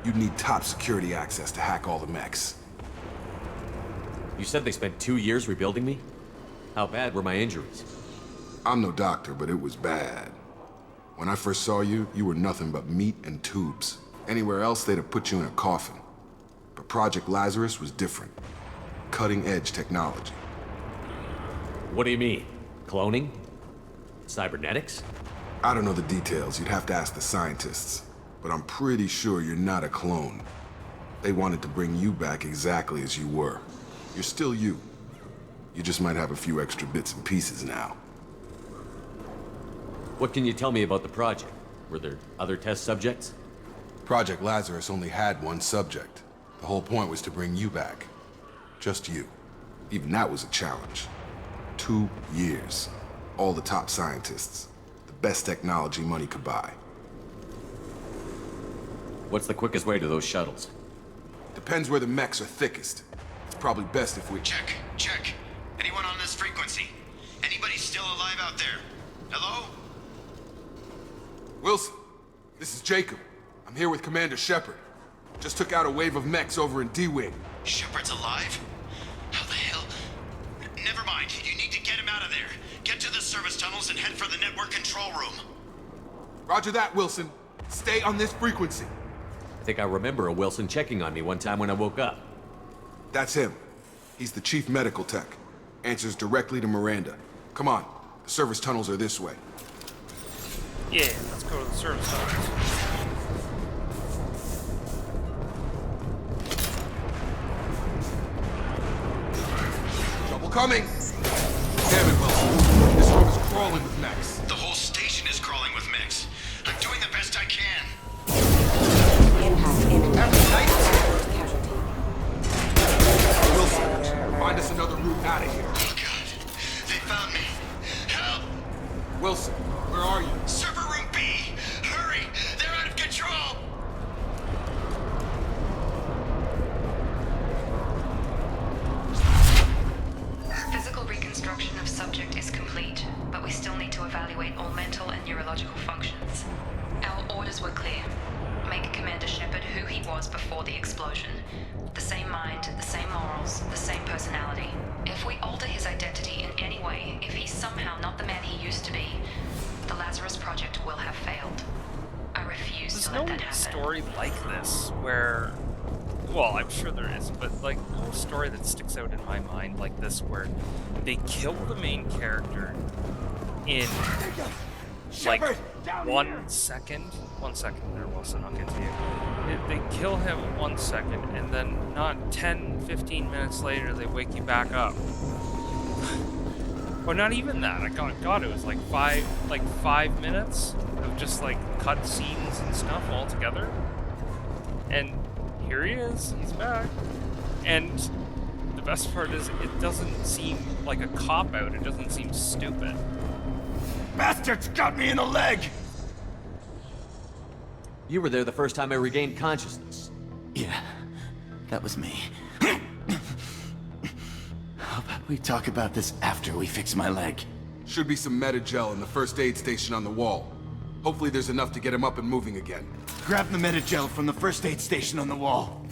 You'd need top security access to hack all the mechs. You said they spent 2 years rebuilding me? How bad were my injuries? I'm no doctor, but it was bad. When I first saw you, you were nothing but meat and tubes. Anywhere else, they'd have put you in a coffin. But Project Lazarus was different. Cutting-edge technology. What do you mean? Cloning? Cybernetics? I don't know the details. You'd have to ask the scientists. But I'm pretty sure you're not a clone. They wanted to bring you back exactly as you were. You're still you. You just might have a few extra bits and pieces now. What can you tell me about the project? Were there other test subjects? Project Lazarus only had one subject. The whole point was to bring you back. Just you. Even that was a challenge. 2 years. All the top scientists. The best technology money could buy. What's the quickest way to those shuttles? Depends where the mechs are thickest. It's probably best if we... Check. Anyone on this frequency? Anybody still alive out there? Hello? Wilson, this is Jacob. I'm here with Commander Shepard. Just took out a wave of mechs over in D-Wing. Shepard's alive? How the hell? Never mind. You need to get him out of there. Get to the service tunnels and head for the network control room. Roger that, Wilson. Stay on this frequency. I think I remember a Wilson checking on me one time when I woke up. That's him. He's the chief medical tech. Answers directly to Miranda. Come on. The service tunnels are this way. Yeah, let's go to the service tunnels. Trouble coming! Damn it, Wilson. This room is crawling with mechs. The whole station is crawling with mechs. I'm doing the best I can. Wilson, find us another route out of here. Oh God, they found me. Help! Wilson, where are you? Server room B! Hurry! They're out of control! Physical reconstruction of subject is complete, but we still need to evaluate all mental and neurological functions. Our orders were clear. Make Commander Shepard who he was before the explosion. The same mind, the same morals, the same personality. If we alter his identity in any way, if he's somehow not the man he used to be, the Lazarus Project will have failed. I refuse There's to no let that happen. story like this where, well, I'm sure there is, but like no story that sticks out in my mind like this where they kill the main character in like 1 second. 1 second there, Wilson, I'll get to you. They kill him 1 second, and then not 10, 15 minutes later they wake you back up. Or not even that. God, it was like five minutes of just like cut scenes and stuff all together. And here he is. He's back. And the best part is it doesn't seem like a cop-out. It doesn't seem stupid. Bastards got me in the leg! You were there the first time I regained consciousness. Yeah, that was me. How about we talk about this after we fix my leg? Should be some Metagel in the first aid station on the wall. Hopefully there's enough to get him up and moving again. Grab the Metagel from the first aid station on the wall.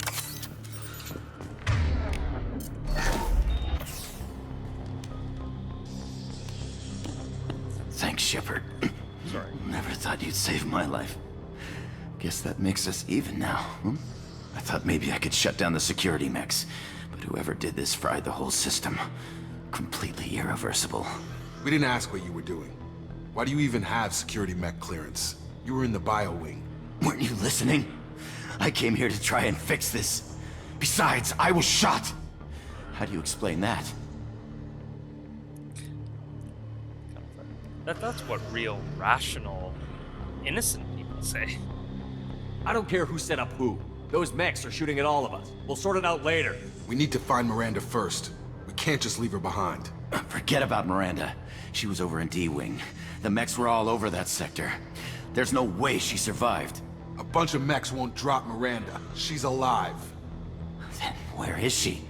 Thanks, Shepard. Sorry. Never thought you'd save my life. Guess that makes us even now, hmm? I thought maybe I could shut down the security mechs, but whoever did this fried the whole system. Completely irreversible. We didn't ask what you were doing. Why do you even have security mech clearance? You were in the bio wing. Weren't you listening? I came here to try and fix this. Besides, I was shot. How do you explain that? That's what real, rational, innocent people say. I don't care who set up who. Those mechs are shooting at all of us. We'll sort it out later. We need to find Miranda first. We can't just leave her behind. Forget about Miranda. She was over in D-Wing. The mechs were all over that sector. There's no way she survived. A bunch of mechs won't drop Miranda. She's alive. Then where is she?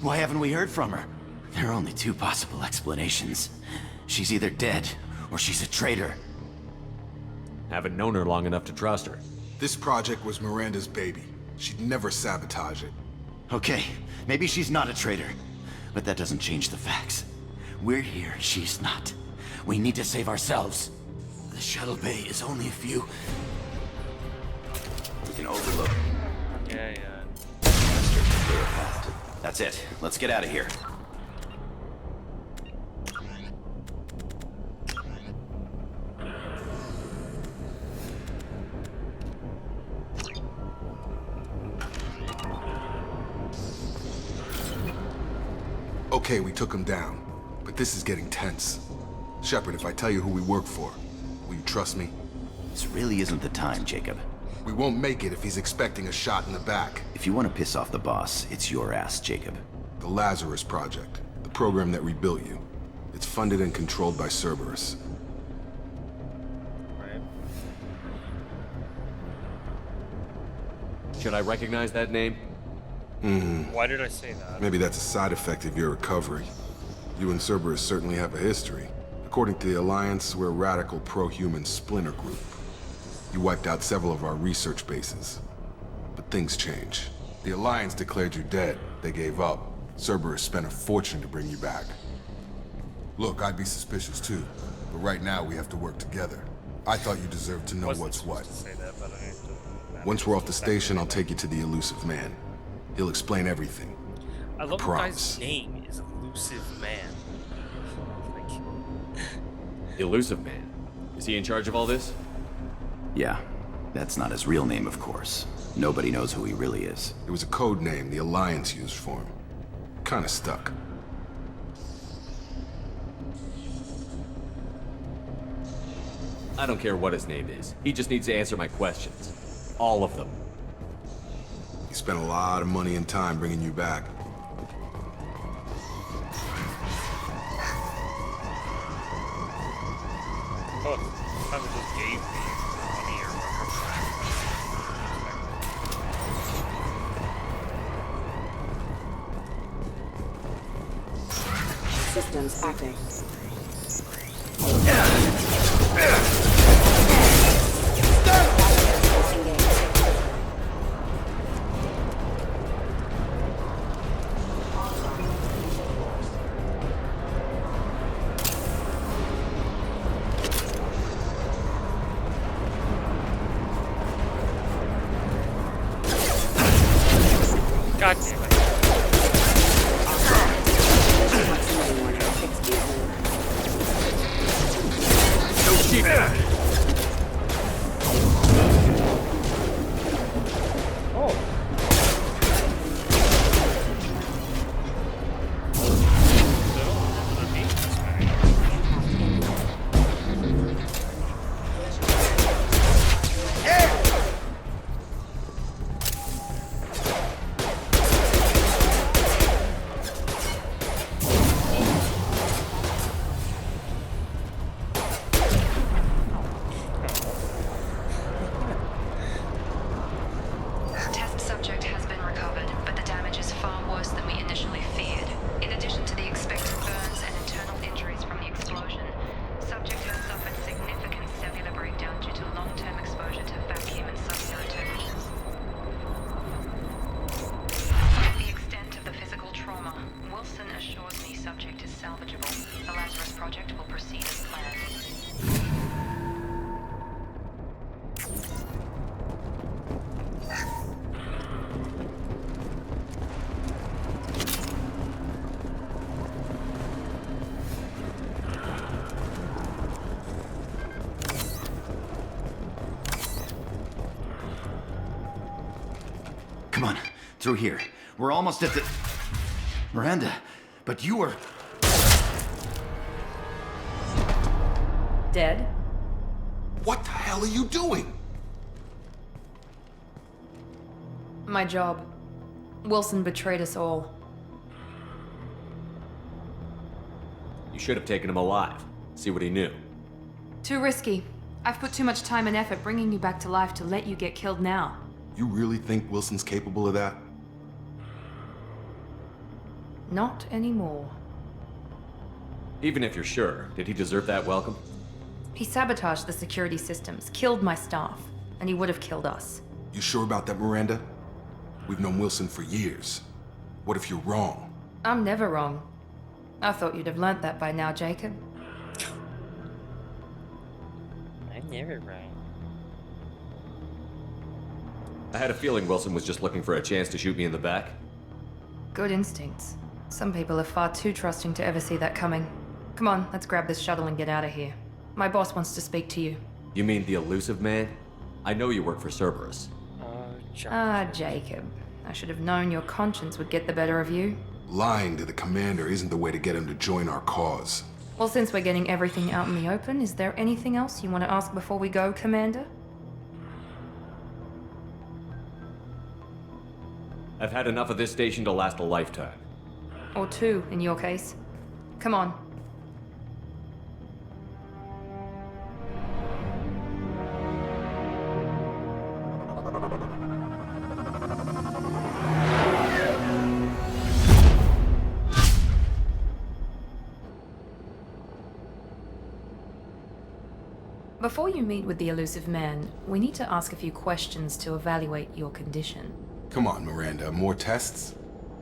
Why haven't we heard from her? There are only two possible explanations. She's either dead, or she's a traitor. Haven't known her long enough to trust her. This project was Miranda's baby. She'd never sabotage it. Okay, maybe she's not a traitor, but that doesn't change the facts. We're here, she's not. We need to save ourselves. The shuttle bay is only a few... We can overlook. Yeah. Clear a path. That's it. Let's get out of here. Okay, we took him down, but this is getting tense. Shepard, if I tell you who we work for, will you trust me? This really isn't the time, Jacob. We won't make it if he's expecting a shot in the back. If you want to piss off the boss, it's your ass, Jacob. The Lazarus Project, the program that rebuilt you. It's funded and controlled by Cerberus. Right. Should I recognize that name? Why did I say that? Maybe that's a side effect of your recovery. You and Cerberus certainly have a history. According to the Alliance, we're a radical pro-human splinter group. You wiped out several of our research bases. But things change. The Alliance declared you dead. They gave up. Cerberus spent a fortune to bring you back. Look, I'd be suspicious too, but right now we have to work together. I thought you deserved to know what's what. Once we're off the station, I'll take you to the Elusive Man. He'll explain everything. I love the guy's name is Elusive Man. Elusive Man? Is he in charge of all this? Yeah, that's not his real name, of course. Nobody knows who he really is. It was a code name the Alliance used for him. Kinda stuck. I don't care what his name is. He just needs to answer my questions. All of them. He spent a lot of money and time bringing you back. Oh, I just gave me money or whatever. Systems active. God damn it. No shit. Test subject has been recovered, but the damage is far worse than we initially feared. In addition to the expected burns and internal injuries from the explosion, subject has suffered significant cellular breakdown due to long-term exposure to vacuum and sub-zero temperatures. Despite the extent of the physical trauma, Wilson assures me subject is salvageable. The Lazarus Project will proceed as planned. Come on, through here. We're almost at the... Miranda, but you were... Dead? What the hell are you doing? My job. Wilson betrayed us all. You should have taken him alive. See what he knew. Too risky. I've put too much time and effort bringing you back to life to let you get killed now. You really think Wilson's capable of that? Not anymore. Even if you're sure, did he deserve that welcome? He sabotaged the security systems, killed my staff, and he would have killed us. You sure about that, Miranda? We've known Wilson for years. What if you're wrong? I'm never wrong. I thought you'd have learnt that by now, Jacob. I'm never wrong. I had a feeling Wilson was just looking for a chance to shoot me in the back. Good instincts. Some people are far too trusting to ever see that coming. Come on, let's grab this shuttle and get out of here. My boss wants to speak to you. You mean the elusive man? I know you work for Cerberus. Jacob. I should have known your conscience would get the better of you. Lying to the commander isn't the way to get him to join our cause. Well, since we're getting everything out in the open, is there anything else you want to ask before we go, Commander? I've had enough of this station to last a lifetime. Or two, in your case. Come on. Before you meet with the elusive man, we need to ask a few questions to evaluate your condition. Come on, Miranda, more tests?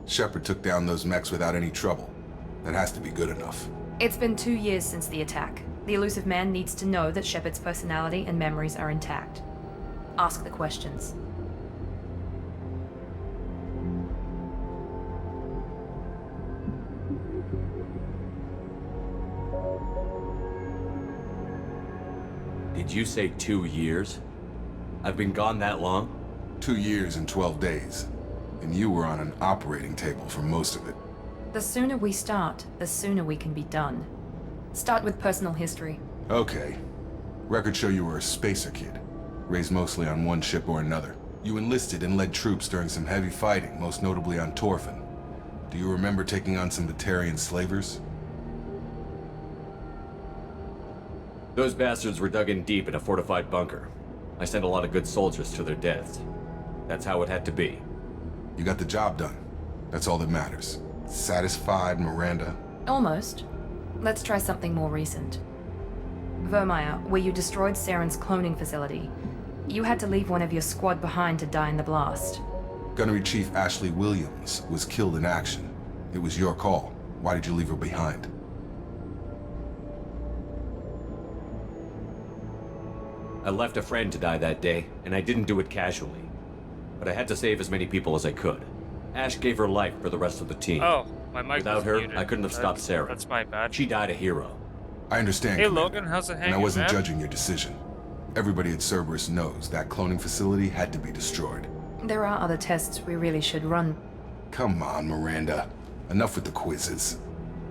Shepard took down those mechs without any trouble. That has to be good enough. It's been 2 years since the attack. The elusive man needs to know that Shepard's personality and memories are intact. Ask the questions. Did you say 2 years? I've been gone that long? 2 years and 12 days. And you were on an operating table for most of it. The sooner we start, the sooner we can be done. Start with personal history. Okay. Records show you were a spacer kid, raised mostly on one ship or another. You enlisted and led troops during some heavy fighting, most notably on Torfin. Do you remember taking on some Batarian slavers? Those bastards were dug in deep in a fortified bunker. I sent a lot of good soldiers to their deaths. That's how it had to be. You got the job done. That's all that matters. Satisfied, Miranda? Almost. Let's try something more recent. Vermeer, where you destroyed Saren's cloning facility. You had to leave one of your squad behind to die in the blast. Gunnery Chief Ashley Williams was killed in action. It was your call. Why did you leave her behind? I left a friend to die that day, and I didn't do it casually. But I had to save as many people as I could. Ash gave her life for the rest of the team. Oh, my mic Without was her, muted. I couldn't have stopped Sarah. That's my bad. She died a hero. I understand, Hey, Commander, Logan, how's it hanging, and I wasn't man? judging your decision. Everybody at Cerberus knows that cloning facility had to be destroyed. There are other tests we really should run. Come on, Miranda. Enough with the quizzes.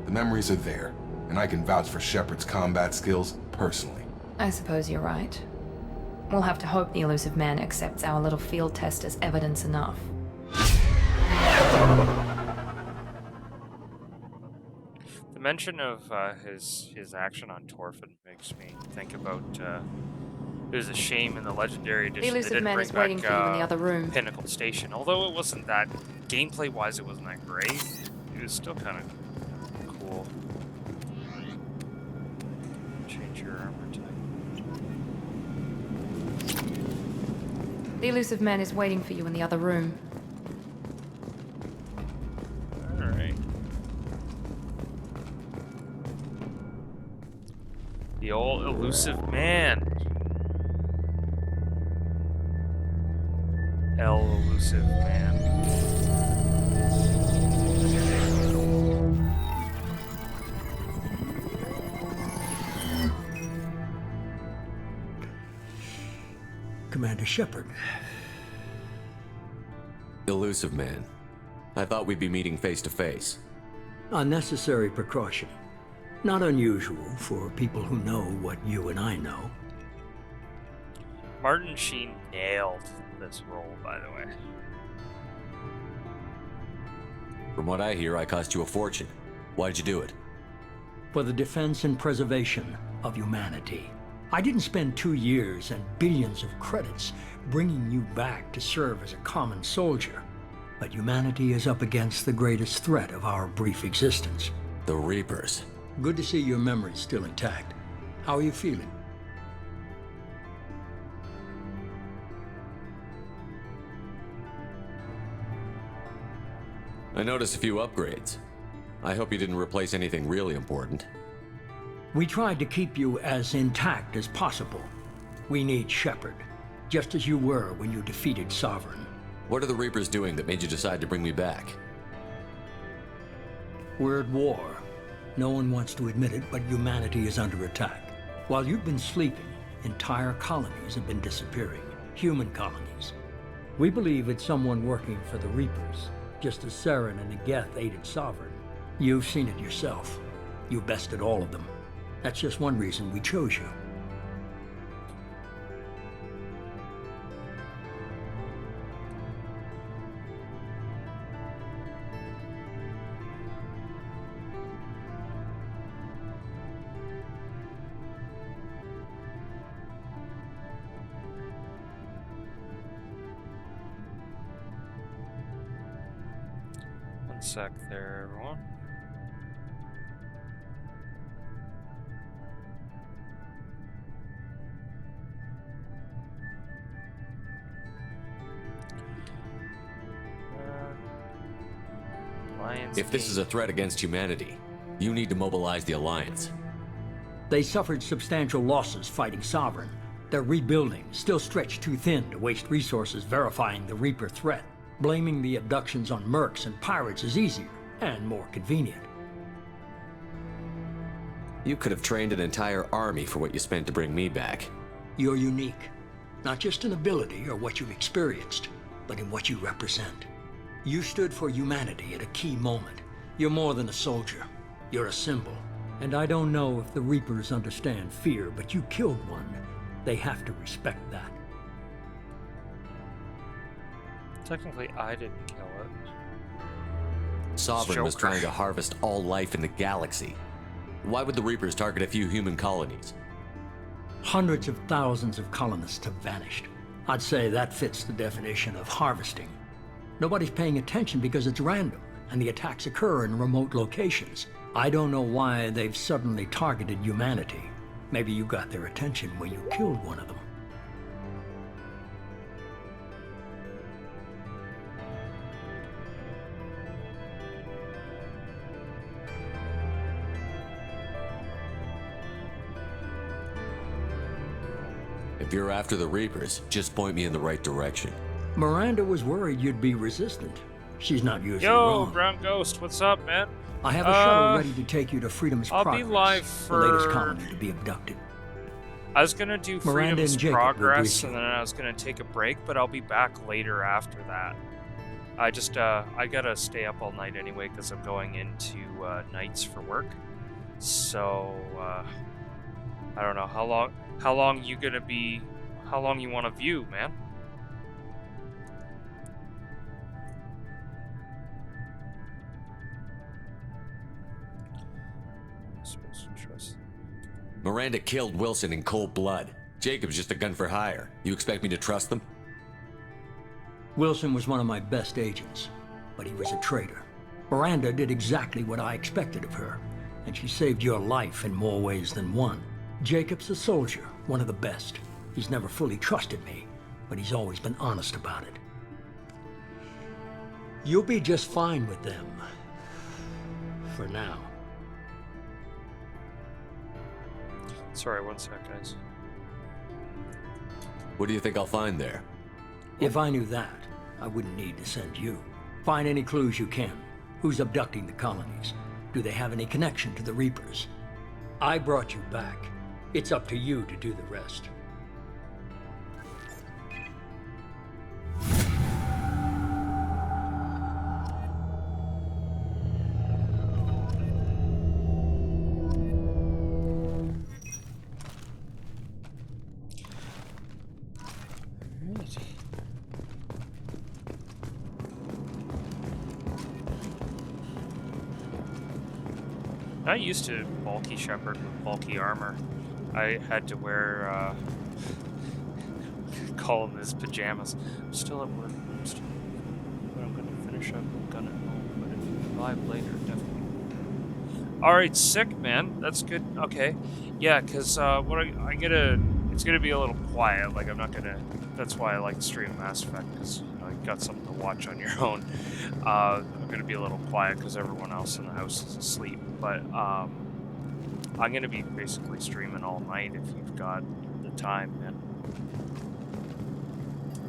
The memories are there, and I can vouch for Shepard's combat skills personally. I suppose you're right. We'll have to hope the elusive man accepts our little field test as evidence enough. The mention of his action on Torfin makes me think about it was a shame in the Legendary Edition The they elusive didn't man bring is waiting back, for you in the other room. Pinnacle Station. Although it wasn't that gameplay-wise, it wasn't that great. It was still kind of cool. Change your armor type. The elusive man is waiting for you in the other room. Alright. The old elusive man. Elusive man. Commander Shepard. Elusive man. I thought we'd be meeting face to face. Unnecessary precaution. Not unusual for people who know what you and I know. Martin Sheen nailed this role, by the way. From what I hear, I cost you a fortune. Why'd you do it? For the defense and preservation of humanity. I didn't spend 2 years and billions of credits bringing you back to serve as a common soldier. But humanity is up against the greatest threat of our brief existence. The Reapers. Good to see your memory's still intact. How are you feeling? I noticed a few upgrades. I hope you didn't replace anything really important. We tried to keep you as intact as possible. We need Shepard, just as you were when you defeated Sovereign. What are the Reapers doing that made you decide to bring me back? We're at war. No one wants to admit it, but humanity is under attack. While you've been sleeping, entire colonies have been disappearing. Human colonies. We believe it's someone working for the Reapers, just as Saren and the Geth aided Sovereign. You've seen it yourself. You bested all of them. That's just one reason we chose you. One sec there, everyone. If this is a threat against humanity, you need to mobilize the Alliance. They suffered substantial losses fighting Sovereign. They're rebuilding, still stretched too thin to waste resources verifying the Reaper threat. Blaming the abductions on mercs and pirates is easier and more convenient. You could have trained an entire army for what you spent to bring me back. You're unique, not just in ability or what you've experienced, but in what you represent. You stood for humanity at a key moment. You're more than a soldier. You're a symbol. And I don't know if the Reapers understand fear, but you killed one. They have to respect that. Technically, I didn't kill it. Sovereign was Joker. trying to harvest all life in the galaxy. Why would the Reapers target a few human colonies? Hundreds of thousands of colonists have vanished. I'd say that fits the definition of harvesting. Nobody's paying attention because it's random, and the attacks occur in remote locations. I don't know why they've suddenly targeted humanity. Maybe you got their attention when you killed one of them. If you're after the Reapers, just point me in the right direction. Miranda was worried you'd be resistant. She's not usually Yo, wrong. Brown Ghost, what's up, man? I have a shuttle ready to take you to Freedom's I'll Progress, be live the latest for- colony to be abducted. I was gonna do Miranda Freedom's and Jacob will Progress, brief you. and then I was gonna take a break, but I'll be back later after that. I just, I gotta stay up all night anyway, because I'm going into, nights for work. So, I don't know, how long you gonna be, how long you wanna view, man? Miranda killed Wilson in cold blood. Jacob's just a gun for hire. You expect me to trust them? Wilson was one of my best agents, but he was a traitor. Miranda did exactly what I expected of her, and she saved your life in more ways than one. Jacob's a soldier, one of the best. He's never fully trusted me, but he's always been honest about it. You'll be just fine with them. For now. Sorry, one sec, guys. What do you think I'll find there? If I knew that, I wouldn't need to send you. Find any clues you can. Who's abducting the colonies? Do they have any connection to the Reapers? I brought you back. It's up to you to do the rest. I used to bulky Shepard with bulky armor. I had to wear, call him his pajamas. I'm still at work. But I'm gonna finish up. I'm gonna home. But if you live later, definitely. Alright, sick, man. That's good. Okay. Yeah, because, it's gonna be a little quiet. Like, I'm not gonna. That's why I like to stream Mass Effect, because, you know, got something to watch on your own. I'm gonna be a little quiet because everyone else in the house is asleep. But I'm gonna be basically streaming all night if you've got the time, man.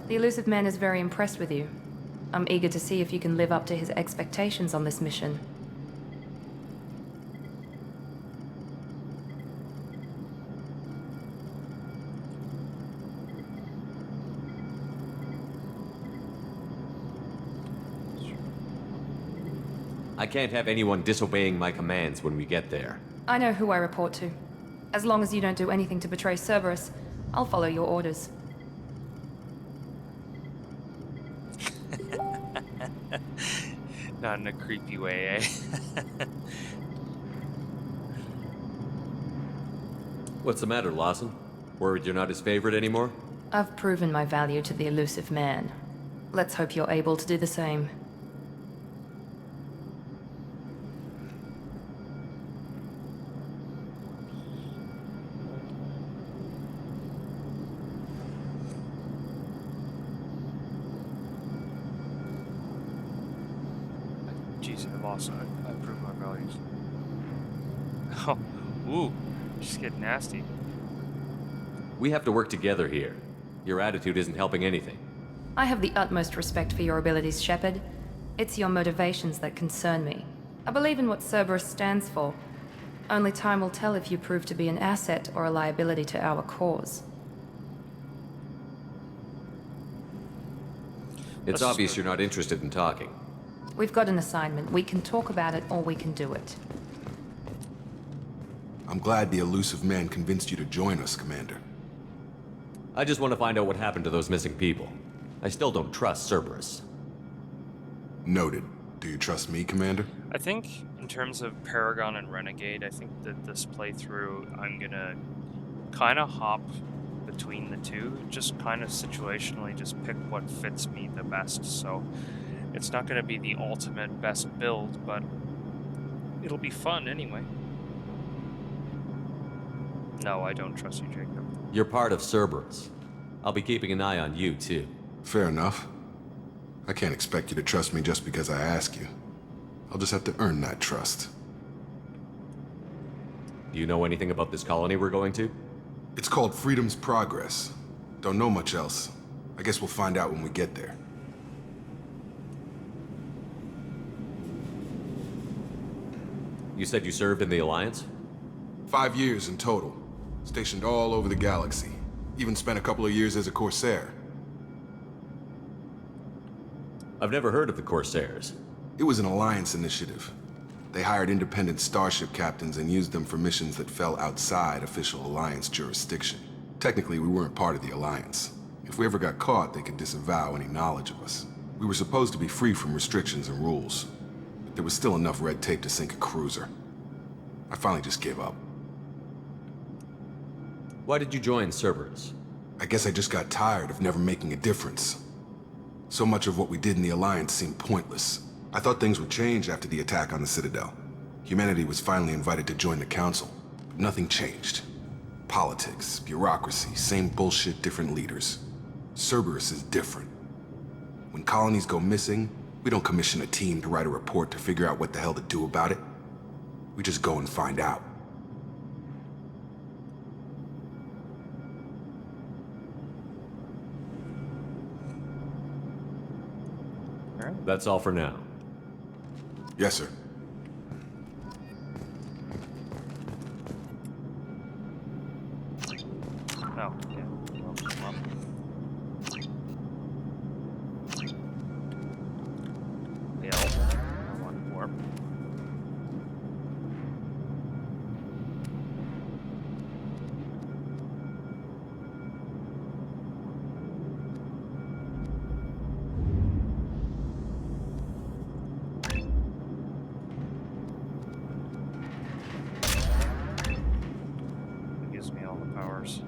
The Elusive Man is very impressed with you. I'm eager to see if you can live up to his expectations on this mission. I can't have anyone disobeying my commands when we get there. I know who I report to. As long as you don't do anything to betray Cerberus, I'll follow your orders. Not in a creepy way, eh? What's the matter, Lawson? Worried you're not his favorite anymore? I've proven my value to the Elusive Man. Let's hope you're able to do the same. Jeez, I've also I proved my values. Oh, ooh, just getting nasty. We have to work together here. Your attitude isn't helping anything. I have the utmost respect for your abilities, Shepard. It's your motivations that concern me. I believe in what Cerberus stands for. Only time will tell if you prove to be an asset or a liability to our cause. It's obvious you're not interested in talking. We've got an assignment. We can talk about it or we can do it. I'm glad the Elusive Man convinced you to join us, Commander. I just want to find out what happened to those missing people. I still don't trust Cerberus. Noted. Do you trust me, Commander? I think in terms of Paragon and Renegade, I think that this playthrough, I'm gonna kind of hop between the two, just kind of situationally just pick what fits me the best. So it's not gonna be the ultimate best build, but it'll be fun anyway. No, I don't trust you, Jacob. You're part of Cerberus. I'll be keeping an eye on you, too. Fair enough. I can't expect you to trust me just because I ask you. I'll just have to earn that trust. Do you know anything about this colony we're going to? It's called Freedom's Progress. Don't know much else. I guess we'll find out when we get there. You said you served in the Alliance? 5 years in total. Stationed all over the galaxy. Even spent a couple of years as a Corsair. I've never heard of the Corsairs. It was an Alliance initiative. They hired independent starship captains and used them for missions that fell outside official Alliance jurisdiction. Technically, we weren't part of the Alliance. If we ever got caught, they could disavow any knowledge of us. We were supposed to be free from restrictions and rules. But there was still enough red tape to sink a cruiser. I finally just gave up. Why did you join Cerberus? I guess I just got tired of never making a difference. So much of what we did in the Alliance seemed pointless. I thought things would change after the attack on the Citadel. Humanity was finally invited to join the Council, but nothing changed. Politics, bureaucracy, same bullshit, different leaders. Cerberus is different. When colonies go missing, we don't commission a team to write a report to figure out what the hell to do about it. We just go and find out. That's all for now. Yes, sir. Oh, yeah. Well, come on. I want warp. It gives me all the powers.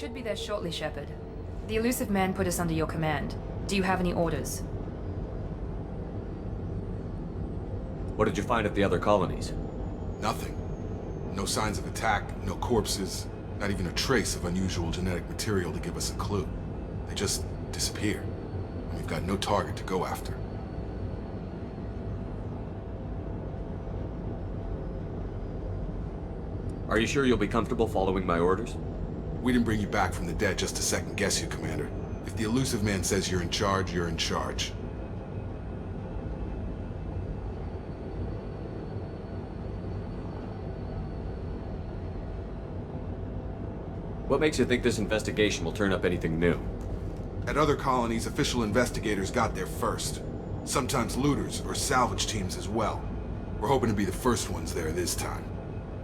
should be there shortly, Shepard. The Illusive Man put us under your command. Do you have any orders? What did you find at the other colonies? Nothing. No signs of attack, no corpses, not even a trace of unusual genetic material to give us a clue. They just disappear. And we've got no target to go after. Are you sure you'll be comfortable following my orders? We didn't bring you back from the dead just to second guess you, Commander. If the Illusive Man says you're in charge, you're in charge. What makes you think this investigation will turn up anything new? At other colonies, official investigators got there first. Sometimes looters or salvage teams as well. We're hoping to be the first ones there this time.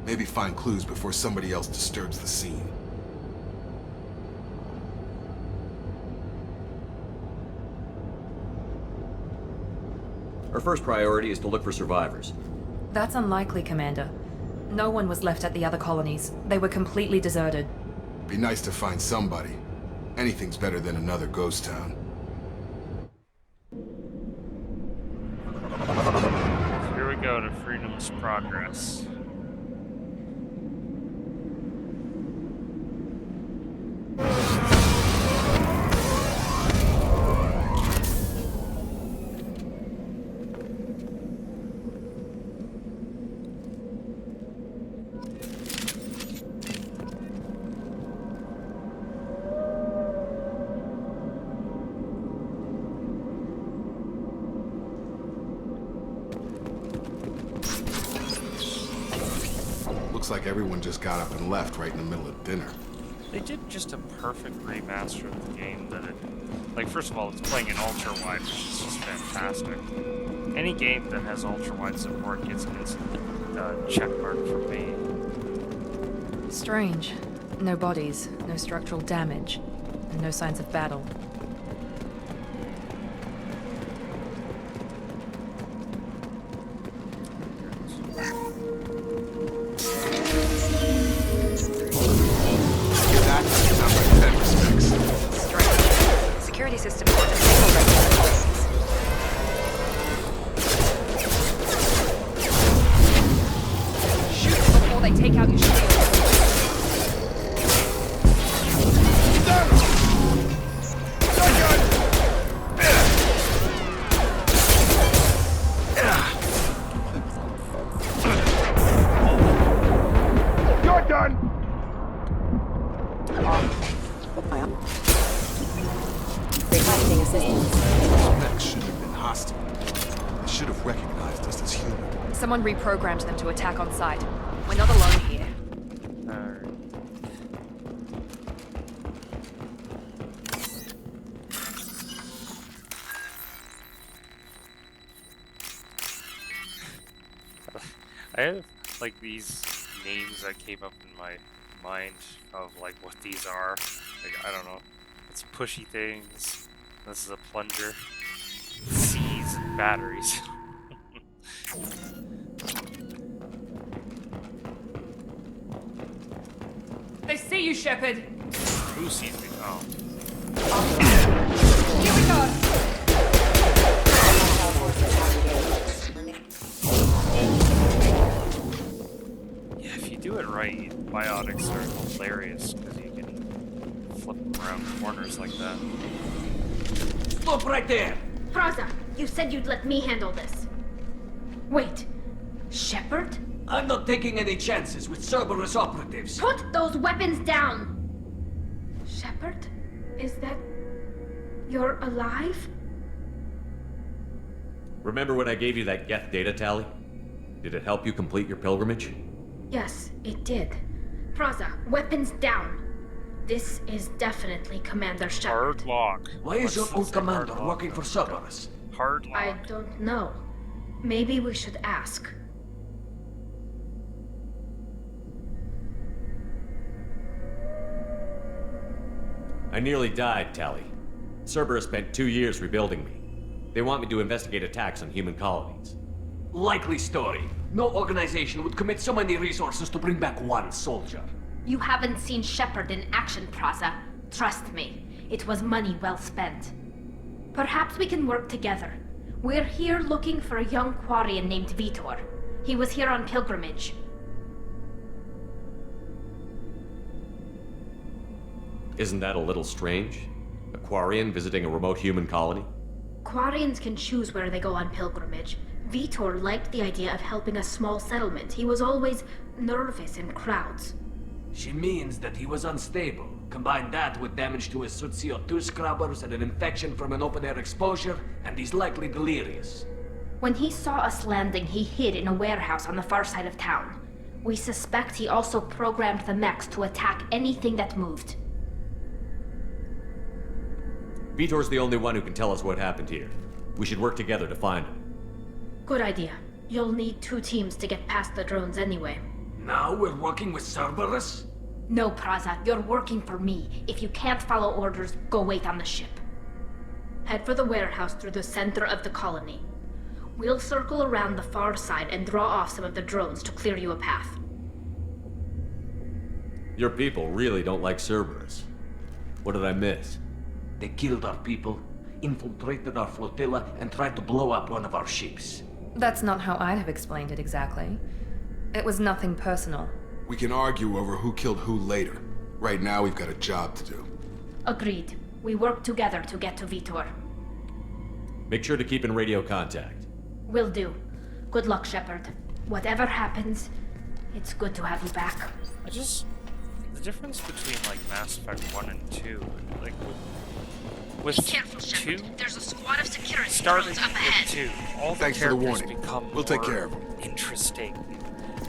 Maybe find clues before somebody else disturbs the scene. Our first priority is to look for survivors. That's unlikely, Commander. No one was left at the other colonies. They were completely deserted. Be nice to find somebody. Anything's better than another ghost town. Here we go to Freedom's Progress. Looks like everyone just got up and left right in the middle of dinner. They did just a perfect remaster of the game that it... Like, first of all, it's playing in ultra-wide, which is just fantastic. Any game that has ultra-wide support gets an instant check mark from me. Strange. No bodies, no structural damage, and no signs of battle. Security system for the signal regulations. Shoot them before they take out your shield. You're done! Requesting assistance. That should have been hostile. They should have recognized us as human. Someone reprogrammed them to attack on sight. We're not alone here. I have, like, these names that came up in my mind of, like, what these are. Like, I don't know. It's pushy things. This is a plunger. C's and batteries. They see you, Shepard! Who sees me? Oh. Here we go! Yeah, if you do it right, biotics are hilarious because you can flip around corners like that. Stop right there! Praza, you said you'd let me handle this. Wait, Shepard? I'm not taking any chances with Cerberus operatives. Put those weapons down! Shepard? Is that... you're alive? Remember when I gave you that Geth data tally? Did it help you complete your pilgrimage? Yes, it did. Praza, weapons down. This is definitely Commander Shepard. Hard lock. Why is your old commander working for Cerberus? Hard lock. I don't know. Maybe we should ask. I nearly died, Tally. Cerberus spent 2 years rebuilding me. They want me to investigate attacks on human colonies. Likely story. No organization would commit so many resources to bring back one soldier. You haven't seen Shepard in action, Praza. Trust me, it was money well spent. Perhaps we can work together. We're here looking for a young Quarian named Vitor. He was here on pilgrimage. Isn't that a little strange? A Quarian visiting a remote human colony? Quarians can choose where they go on pilgrimage. Vitor liked the idea of helping a small settlement. He was always nervous in crowds. She means that he was unstable. Combine that with damage to his suit CO2 scrubbers and an infection from an open-air exposure, and he's likely delirious. When he saw us landing, he hid in a warehouse on the far side of town. We suspect he also programmed the mechs to attack anything that moved. Vitor's the only one who can tell us what happened here. We should work together to find him. Good idea. You'll need 2 teams to get past the drones anyway. Now we're working with Cerberus? No, Praza, you're working for me. If you can't follow orders, go wait on the ship. Head for the warehouse through the center of the colony. We'll circle around the far side and draw off some of the drones to clear you a path. Your people really don't like Cerberus. What did I miss? They killed our people, infiltrated our flotilla, and tried to blow up one of our ships. That's not how I'd have explained it exactly. It was nothing personal. We can argue over who killed who later. Right now, we've got a job to do. Agreed. We work together to get to Vitor. Make sure to keep in radio contact. Will do. Good luck, Shepard. Whatever happens, it's good to have you back. The difference between, like, Mass Effect 1 and 2, like, with Be careful, 2, Shepard. There's a squad of security starting drones up with ahead. 2, all the Thanks for the characters warning. become We'll take more care of them. interesting,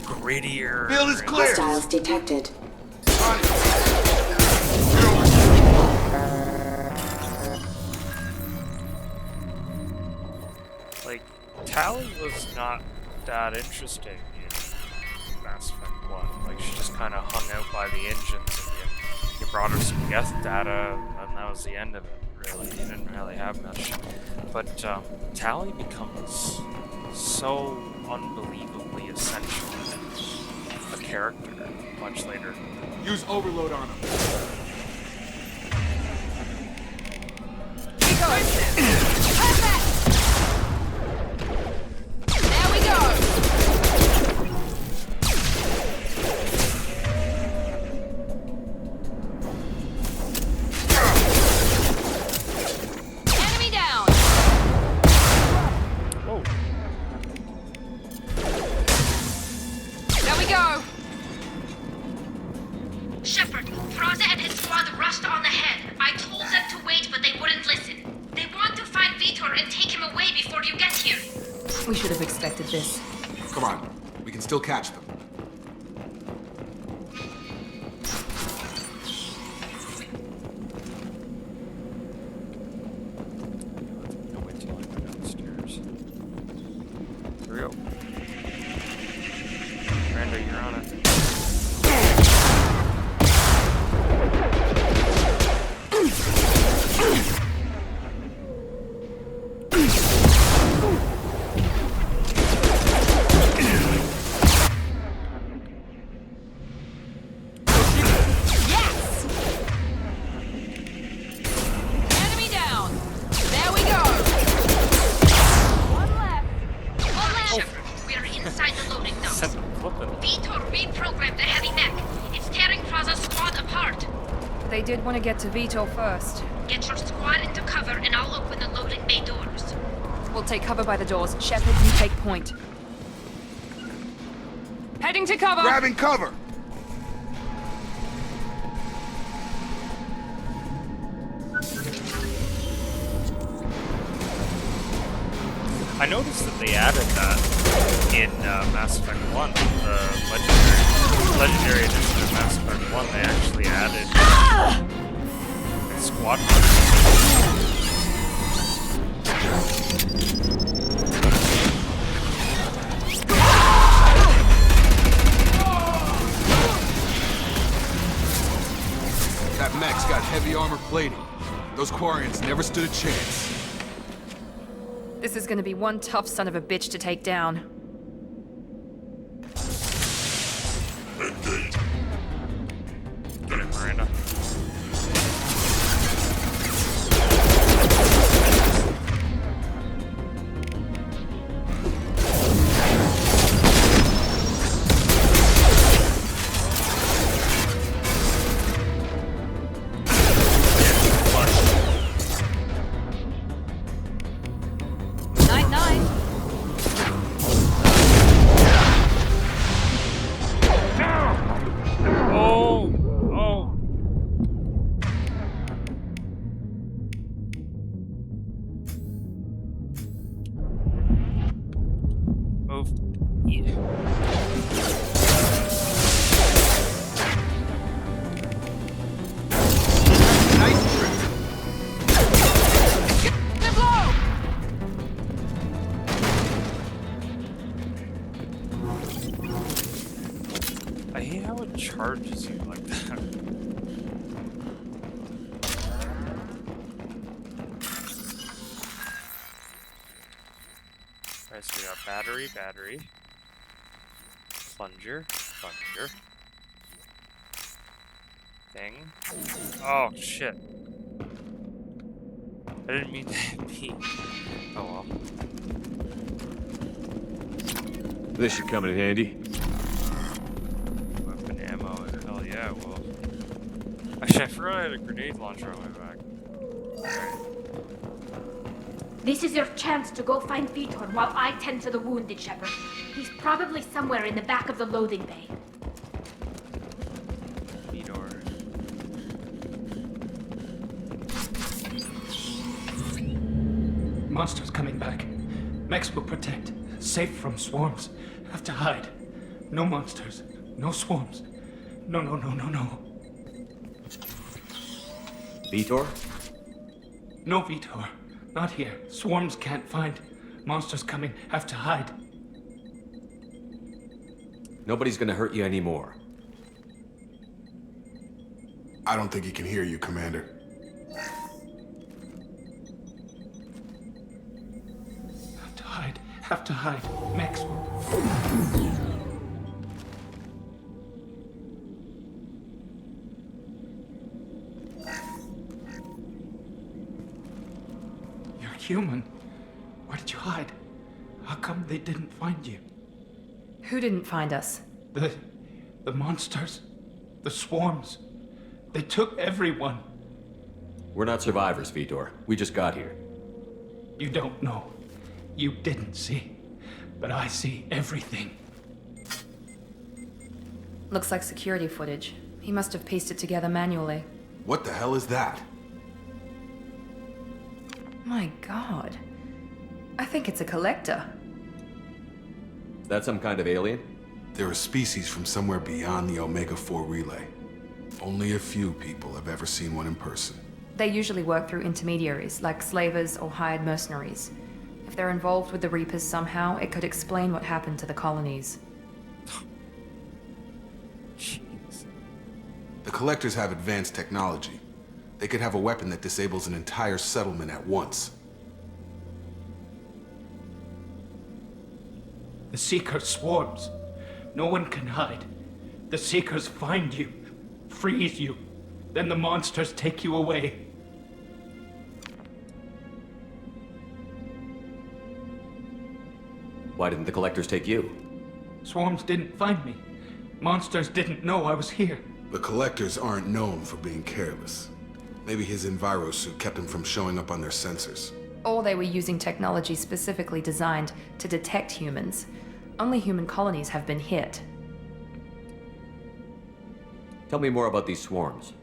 grittier. Field is clear. Hostiles detected. Like, Tali was not that interesting in Mass Effect 1. Like, she just kind of hung out by the engines, and you brought her some Geth data, and that was the end of it, really. You didn't really have much. But Tali becomes so unbelievably essential a character much later. Use overload on him. There we go! Enemy down! Whoa. There we go! Shepard, Praza and his squad rushed on ahead. I told them to wait, but they wouldn't listen. They want to find Vitor and take him away before you get here. We should have expected this. Come on. We can still catch them. I'll wait till I go downstairs. Here we go. Miranda, you're on it. Yes! Enemy down! There we go! One left. Shepard, we're inside the loading dock. Sent them flipping. Vitor reprogrammed the heavy mech. It's tearing Praza's squad apart. They did want to get to Vitor first. Get your squad into cover and I'll open the loading bay doors. We'll take cover by the doors. Shepard, you take point. Heading to cover! Grabbing cover! I noticed that they added that in Mass Effect 1, the legendary edition of Mass Effect 1. They actually added squad That mech's got heavy armor plating. Those Quarians never stood a chance. This is gonna be one tough son of a bitch to take down. I hate how it charges you like that. Alright, so we got battery, plunger, thing. Oh shit. I didn't mean to be. Oh well. This should come in handy. Weapon ammo, hell yeah, it will. Actually, I forgot I had a grenade launcher on my back. Alright. This is your chance to go find Vitor while I tend to the wounded, Shepard. He's probably somewhere in the back of the loading bay. Vitor. Monsters coming back. Mex will protect. Safe from swarms. Have to hide. No monsters. No swarms. No. Vitor? No Vitor. Not here. Swarms can't find. Monsters coming. Have to hide. Nobody's gonna hurt you anymore. I don't think he can hear you, Commander. Have to hide. Mex will. You're human. Where did you hide? How come they didn't find you? Who didn't find us? The monsters. The swarms. They took everyone. We're not survivors, Vitor. We just got here. You don't know. You didn't see. But I see everything. Looks like security footage. He must have pieced it together manually. What the hell is that? My god. I think it's a collector. Is that some kind of alien? They're a species from somewhere beyond the Omega-4 relay. Only a few people have ever seen one in person. They usually work through intermediaries, like slavers or hired mercenaries. If they're involved with the Reapers somehow, it could explain what happened to the colonies. Jeez. The Collectors have advanced technology. They could have a weapon that disables an entire settlement at once. The Seeker swarms. No one can hide. The Seekers find you, freeze you, then the monsters take you away. Why didn't the Collectors take you? Swarms didn't find me. Monsters didn't know I was here. The Collectors aren't known for being careless. Maybe his envirosuit kept him from showing up on their sensors. Or they were using technology specifically designed to detect humans. Only human colonies have been hit. Tell me more about these swarms.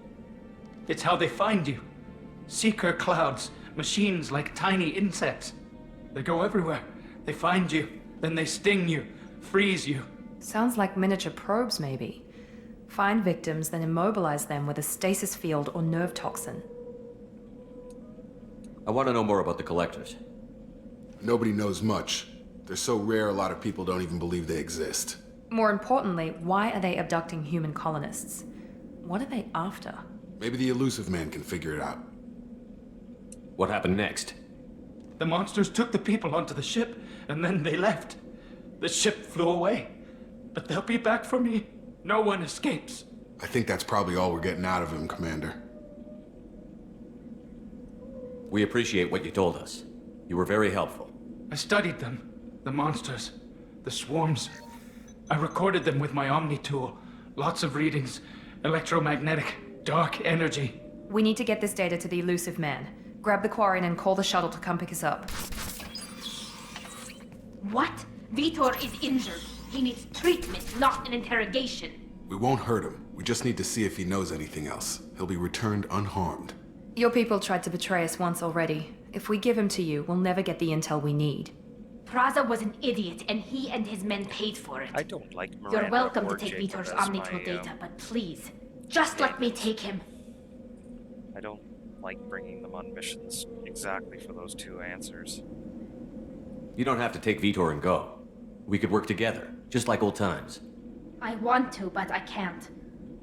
It's how they find you. Seeker clouds, machines like tiny insects. They go everywhere. They find you, then they sting you, freeze you. Sounds like miniature probes, maybe. Find victims, then immobilize them with a stasis field or nerve toxin. I want to know more about the Collectors. Nobody knows much. They're so rare a lot of people don't even believe they exist. More importantly, why are they abducting human colonists? What are they after? Maybe the Elusive Man can figure it out. What happened next? The monsters took the people onto the ship, and then they left. The ship flew away. But they'll be back for me. No one escapes. I think that's probably all we're getting out of him, Commander. We appreciate what you told us. You were very helpful. I studied them. The monsters. The swarms. I recorded them with my Omni tool. Lots of readings. Electromagnetic. Dark energy. We need to get this data to the Elusive Man. Grab the Quarian and call the shuttle to come pick us up. What? Vitor is injured. He needs treatment, not an interrogation. We won't hurt him. We just need to see if he knows anything else. He'll be returned unharmed. Your people tried to betray us once already. If we give him to you, we'll never get the intel we need. Praza was an idiot, and he and his men paid for it. I don't like Miranda You're welcome or to take Jacob Vitor's as Omnitool my, data, but please, just let me take him. I don't like bringing them on missions exactly for those two answers. You don't have to take Vitor and go. We could work together, just like old times. I want to, but I can't.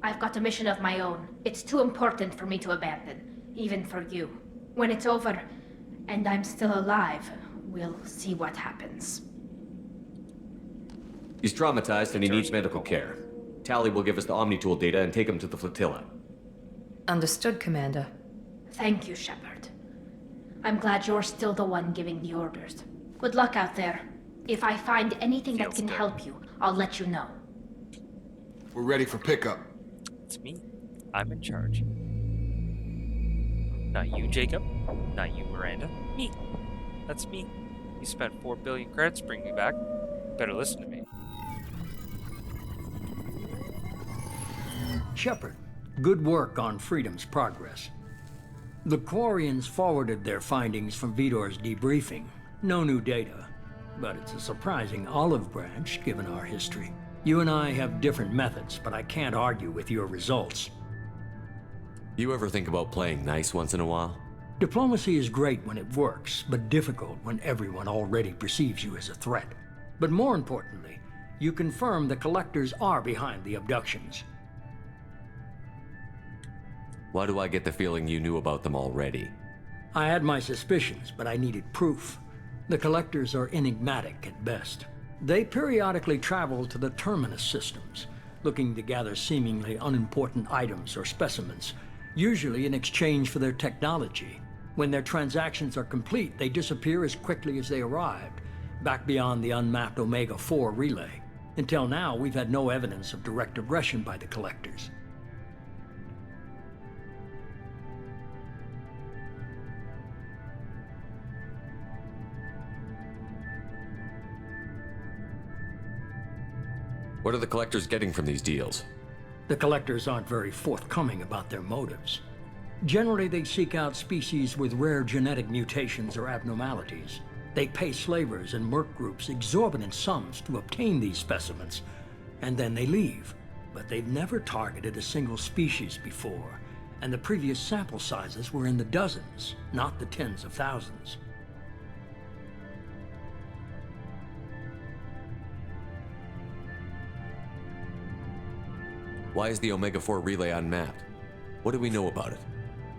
I've got a mission of my own. It's too important for me to abandon, even for you. When it's over, and I'm still alive, we'll see what happens. He's traumatized and he needs medical care. Tali will give us the Omnitool data and take him to the flotilla. Understood, Commander. Thank you, Shepard. I'm glad you're still the one giving the orders. Good luck out there. If I find anything that can help you, I'll let you know. We're ready for pickup. It's me. I'm in charge. Not you, Jacob. Not you, Miranda. Me. That's me. You spent 4 billion credits to bring me back. Better listen to me. Shepard, good work on Freedom's progress. The Quarians forwarded their findings from Vitor's debriefing. No new data, but it's a surprising olive branch given our history. You and I have different methods, but I can't argue with your results. You ever think about playing nice once in a while? Diplomacy is great when it works, but difficult when everyone already perceives you as a threat. But more importantly, you confirm the Collectors are behind the abductions. Why do I get the feeling you knew about them already? I had my suspicions, but I needed proof. The Collectors are enigmatic at best. They periodically travel to the Terminus systems, looking to gather seemingly unimportant items or specimens, usually in exchange for their technology. When their transactions are complete, they disappear as quickly as they arrived, back beyond the unmapped Omega-4 relay. Until now, we've had no evidence of direct aggression by the Collectors. What are the Collectors getting from these deals? The Collectors aren't very forthcoming about their motives. Generally, they seek out species with rare genetic mutations or abnormalities. They pay slavers and merc groups exorbitant sums to obtain these specimens, and then they leave. But they've never targeted a single species before, and the previous sample sizes were in the dozens, not the tens of thousands. Why is the Omega-4 relay unmapped? What do we know about it?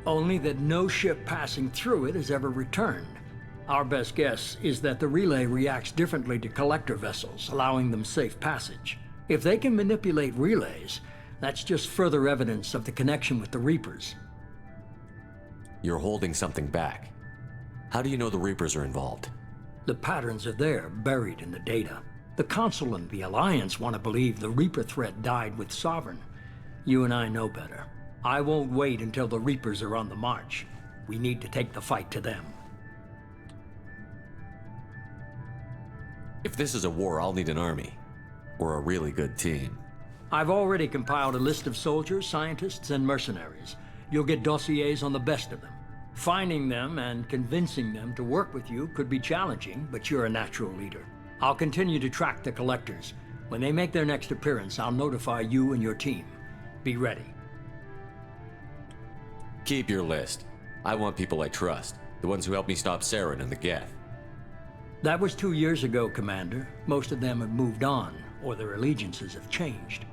Only that no ship passing through it has ever returned. Our best guess is that the relay reacts differently to collector vessels, allowing them safe passage. If they can manipulate relays, that's just further evidence of the connection with the Reapers. You're holding something back. How do you know the Reapers are involved? The patterns are there, buried in the data. The Council and the Alliance want to believe the Reaper threat died with Sovereign. You and I know better. I won't wait until the Reapers are on the march. We need to take the fight to them. If this is a war, I'll need an army. Or a really good team. I've already compiled a list of soldiers, scientists, and mercenaries. You'll get dossiers on the best of them. Finding them and convincing them to work with you could be challenging, but you're a natural leader. I'll continue to track the Collectors. When they make their next appearance, I'll notify you and your team. Be ready. Keep your list. I want people I trust. The ones who helped me stop Saren and the Geth. That was 2 years ago, Commander. Most of them have moved on, or their allegiances have changed.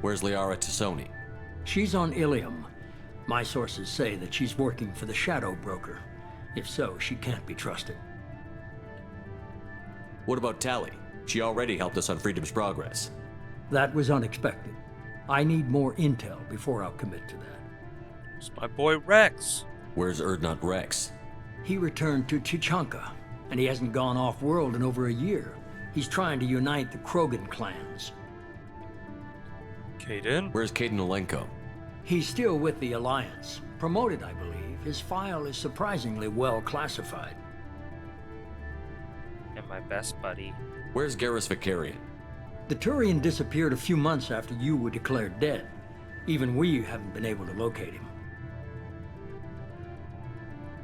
Where's Liara Tassoni? She's on Ilium. My sources say that she's working for the Shadow Broker. If so, she can't be trusted. What about Tali? She already helped us on Freedom's Progress. That was unexpected. I need more intel before I'll commit to that. It's my boy Rex. Where's Urdnot Rex? He returned to Chichanka, and he hasn't gone off-world in over a year. He's trying to unite the Krogan clans. Kaidan? Where's Kaidan Alenko? He's still with the Alliance. Promoted, I believe. His file is surprisingly well classified. And my best buddy. Where's Garrus Vakarian? The Turian disappeared a few months after you were declared dead. Even we haven't been able to locate him.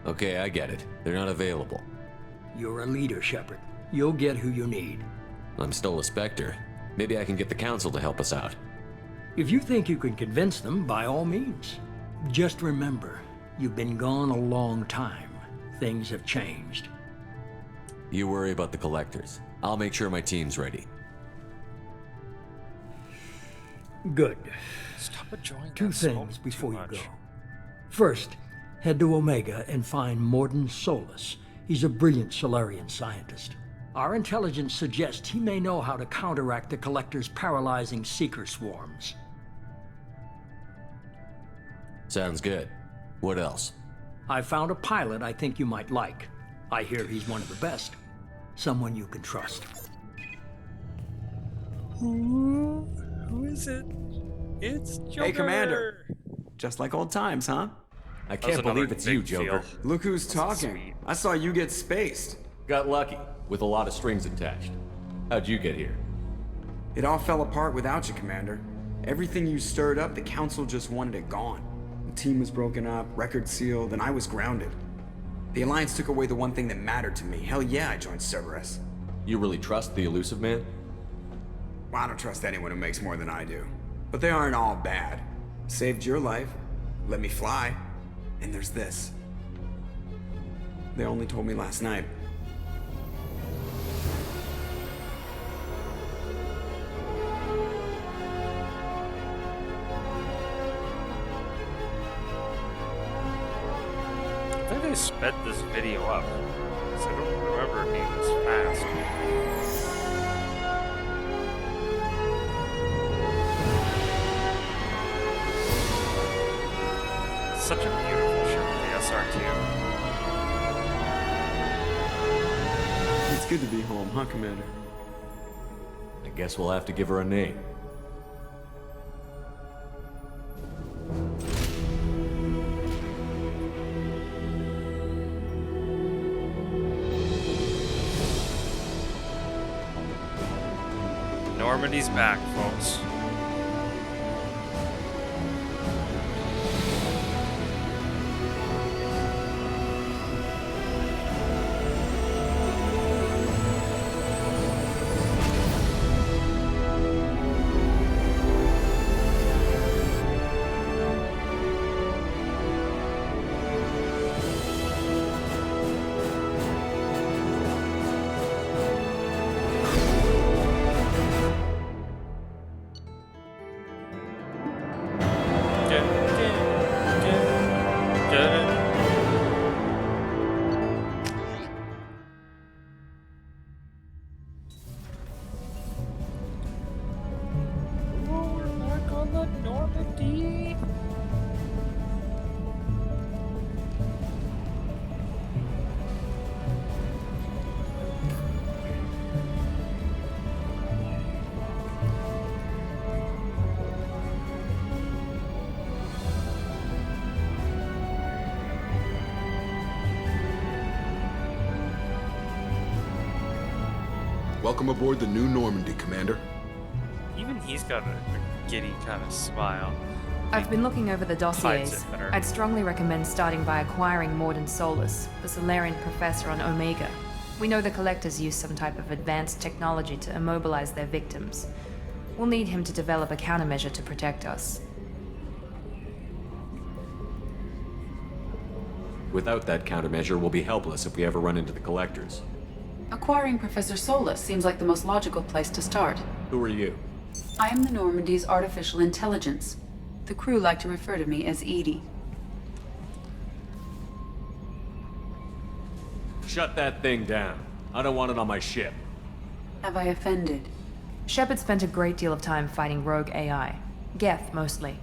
Okay, I get it. They're not available. You're a leader, Shepard. You'll get who you need. I'm still a Spectre. Maybe I can get the Council to help us out. If you think you can convince them, by all means. Just remember, you've been gone a long time. Things have changed. You worry about the Collectors. I'll make sure my team's ready. Good. Stop enjoying Two that smoke things before too you much. go. First, head to Omega and find Mordin Solus. He's a brilliant Solarian scientist. Our intelligence suggests he may know how to counteract the Collector's paralyzing Seeker swarms. Sounds good. What else? I found a pilot I think you might like. I hear he's one of the best. Someone you can trust. Who is it? It's Joker! Hey, Commander! Just like old times, huh? I can't believe it's you, Joker. Look who's talking. I saw you get spaced. Got lucky, with a lot of strings attached. How'd you get here? It all fell apart without you, Commander. Everything you stirred up, the Council just wanted it gone. The team was broken up, record sealed, and I was grounded. The Alliance took away the one thing that mattered to me. Hell yeah, I joined Cerberus. You really trust the Illusive Man? Well, I don't trust anyone who makes more than I do. But they aren't all bad. Saved your life, let me fly, and there's this. They only told me last night. I think they sped this video up, because I don't remember it being this fast. Such a beautiful ship, the SR2. It's good to be home, huh, Commander? I guess we'll have to give her a name. Normandy's back, folks. Welcome aboard the new Normandy, Commander. Even he's got a giddy kind of smile. I've been looking over the Hides dossiers. it better. I'd strongly recommend starting by acquiring Mordin Solus, the Solarian professor on Omega. We know the Collectors use some type of advanced technology to immobilize their victims. We'll need him to develop a countermeasure to protect us. Without that countermeasure, we'll be helpless if we ever run into the Collectors. Acquiring Professor Solus seems like the most logical place to start. Who are you? I am the Normandy's artificial intelligence. The crew like to refer to me as Edie. Shut that thing down. I don't want it on my ship. Have I offended? Shepard spent a great deal of time fighting rogue AI. Geth, mostly.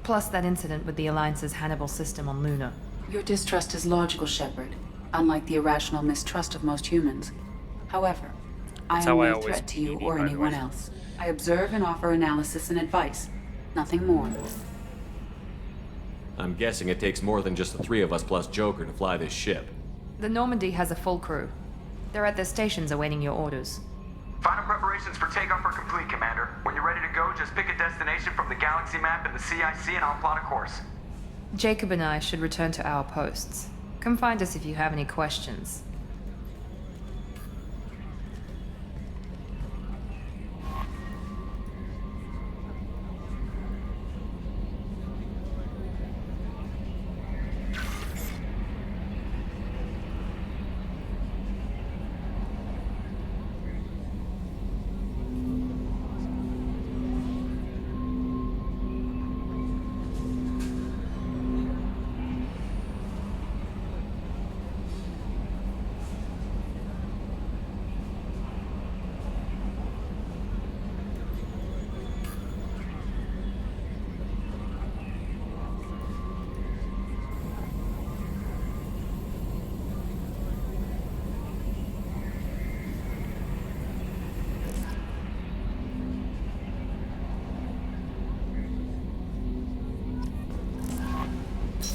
Plus that incident with the Alliance's Hannibal system on Luna. Your distrust is logical, Shepard, unlike the irrational mistrust of most humans. However, I That's am how I no always threat to you Edie, or by the anyone way. else. I observe and offer analysis and advice. Nothing more. I'm guessing it takes more than just the three of us plus Joker to fly this ship. The Normandy has a full crew. They're at their stations awaiting your orders. Final preparations for takeoff are complete, Commander. When you're ready to go, just pick a destination from the galaxy map in the CIC and I'll plot a course. Jacob and I should return to our posts. Come find us if you have any questions.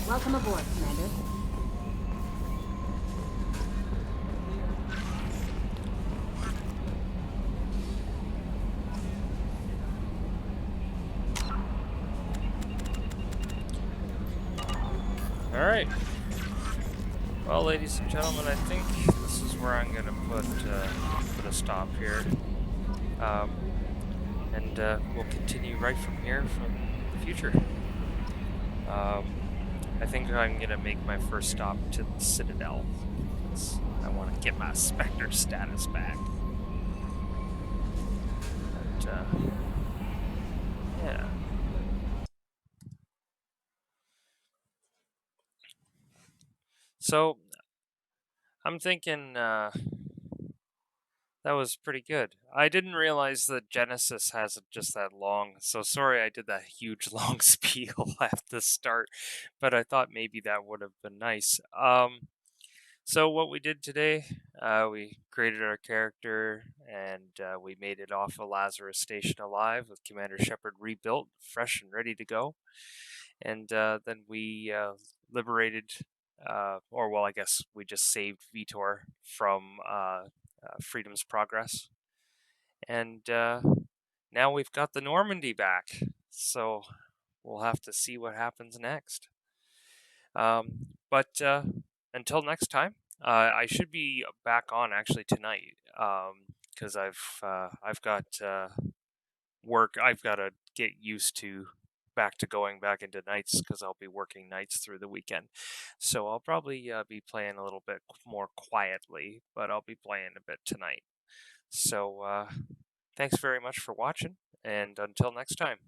Welcome aboard, Commander. Alright. Well, ladies and gentlemen, I think this is where I'm going to put a stop here. And we'll continue right from here from the future. I think I'm going to make my first stop to the Citadel. I want to get my Spectre status back. But, yeah. So, I'm thinking, that was pretty good. I didn't realize that Genesis has it just that long, so sorry I did that huge long spiel at the start, but I thought maybe that would have been nice. So what we did today, we created our character, and we made it off of Lazarus Station alive with Commander Shepard rebuilt, fresh and ready to go. And then we liberated, I guess we just saved Vitor from Freedom's Progress. And now we've got the Normandy back, so we'll have to see what happens next. But until next time, I should be back on actually tonight, because I've got work. I've got to get used to going back into nights, because I'll be working nights through the weekend. So I'll probably be playing a little bit more quietly, but I'll be playing a bit tonight. So thanks very much for watching, and until next time.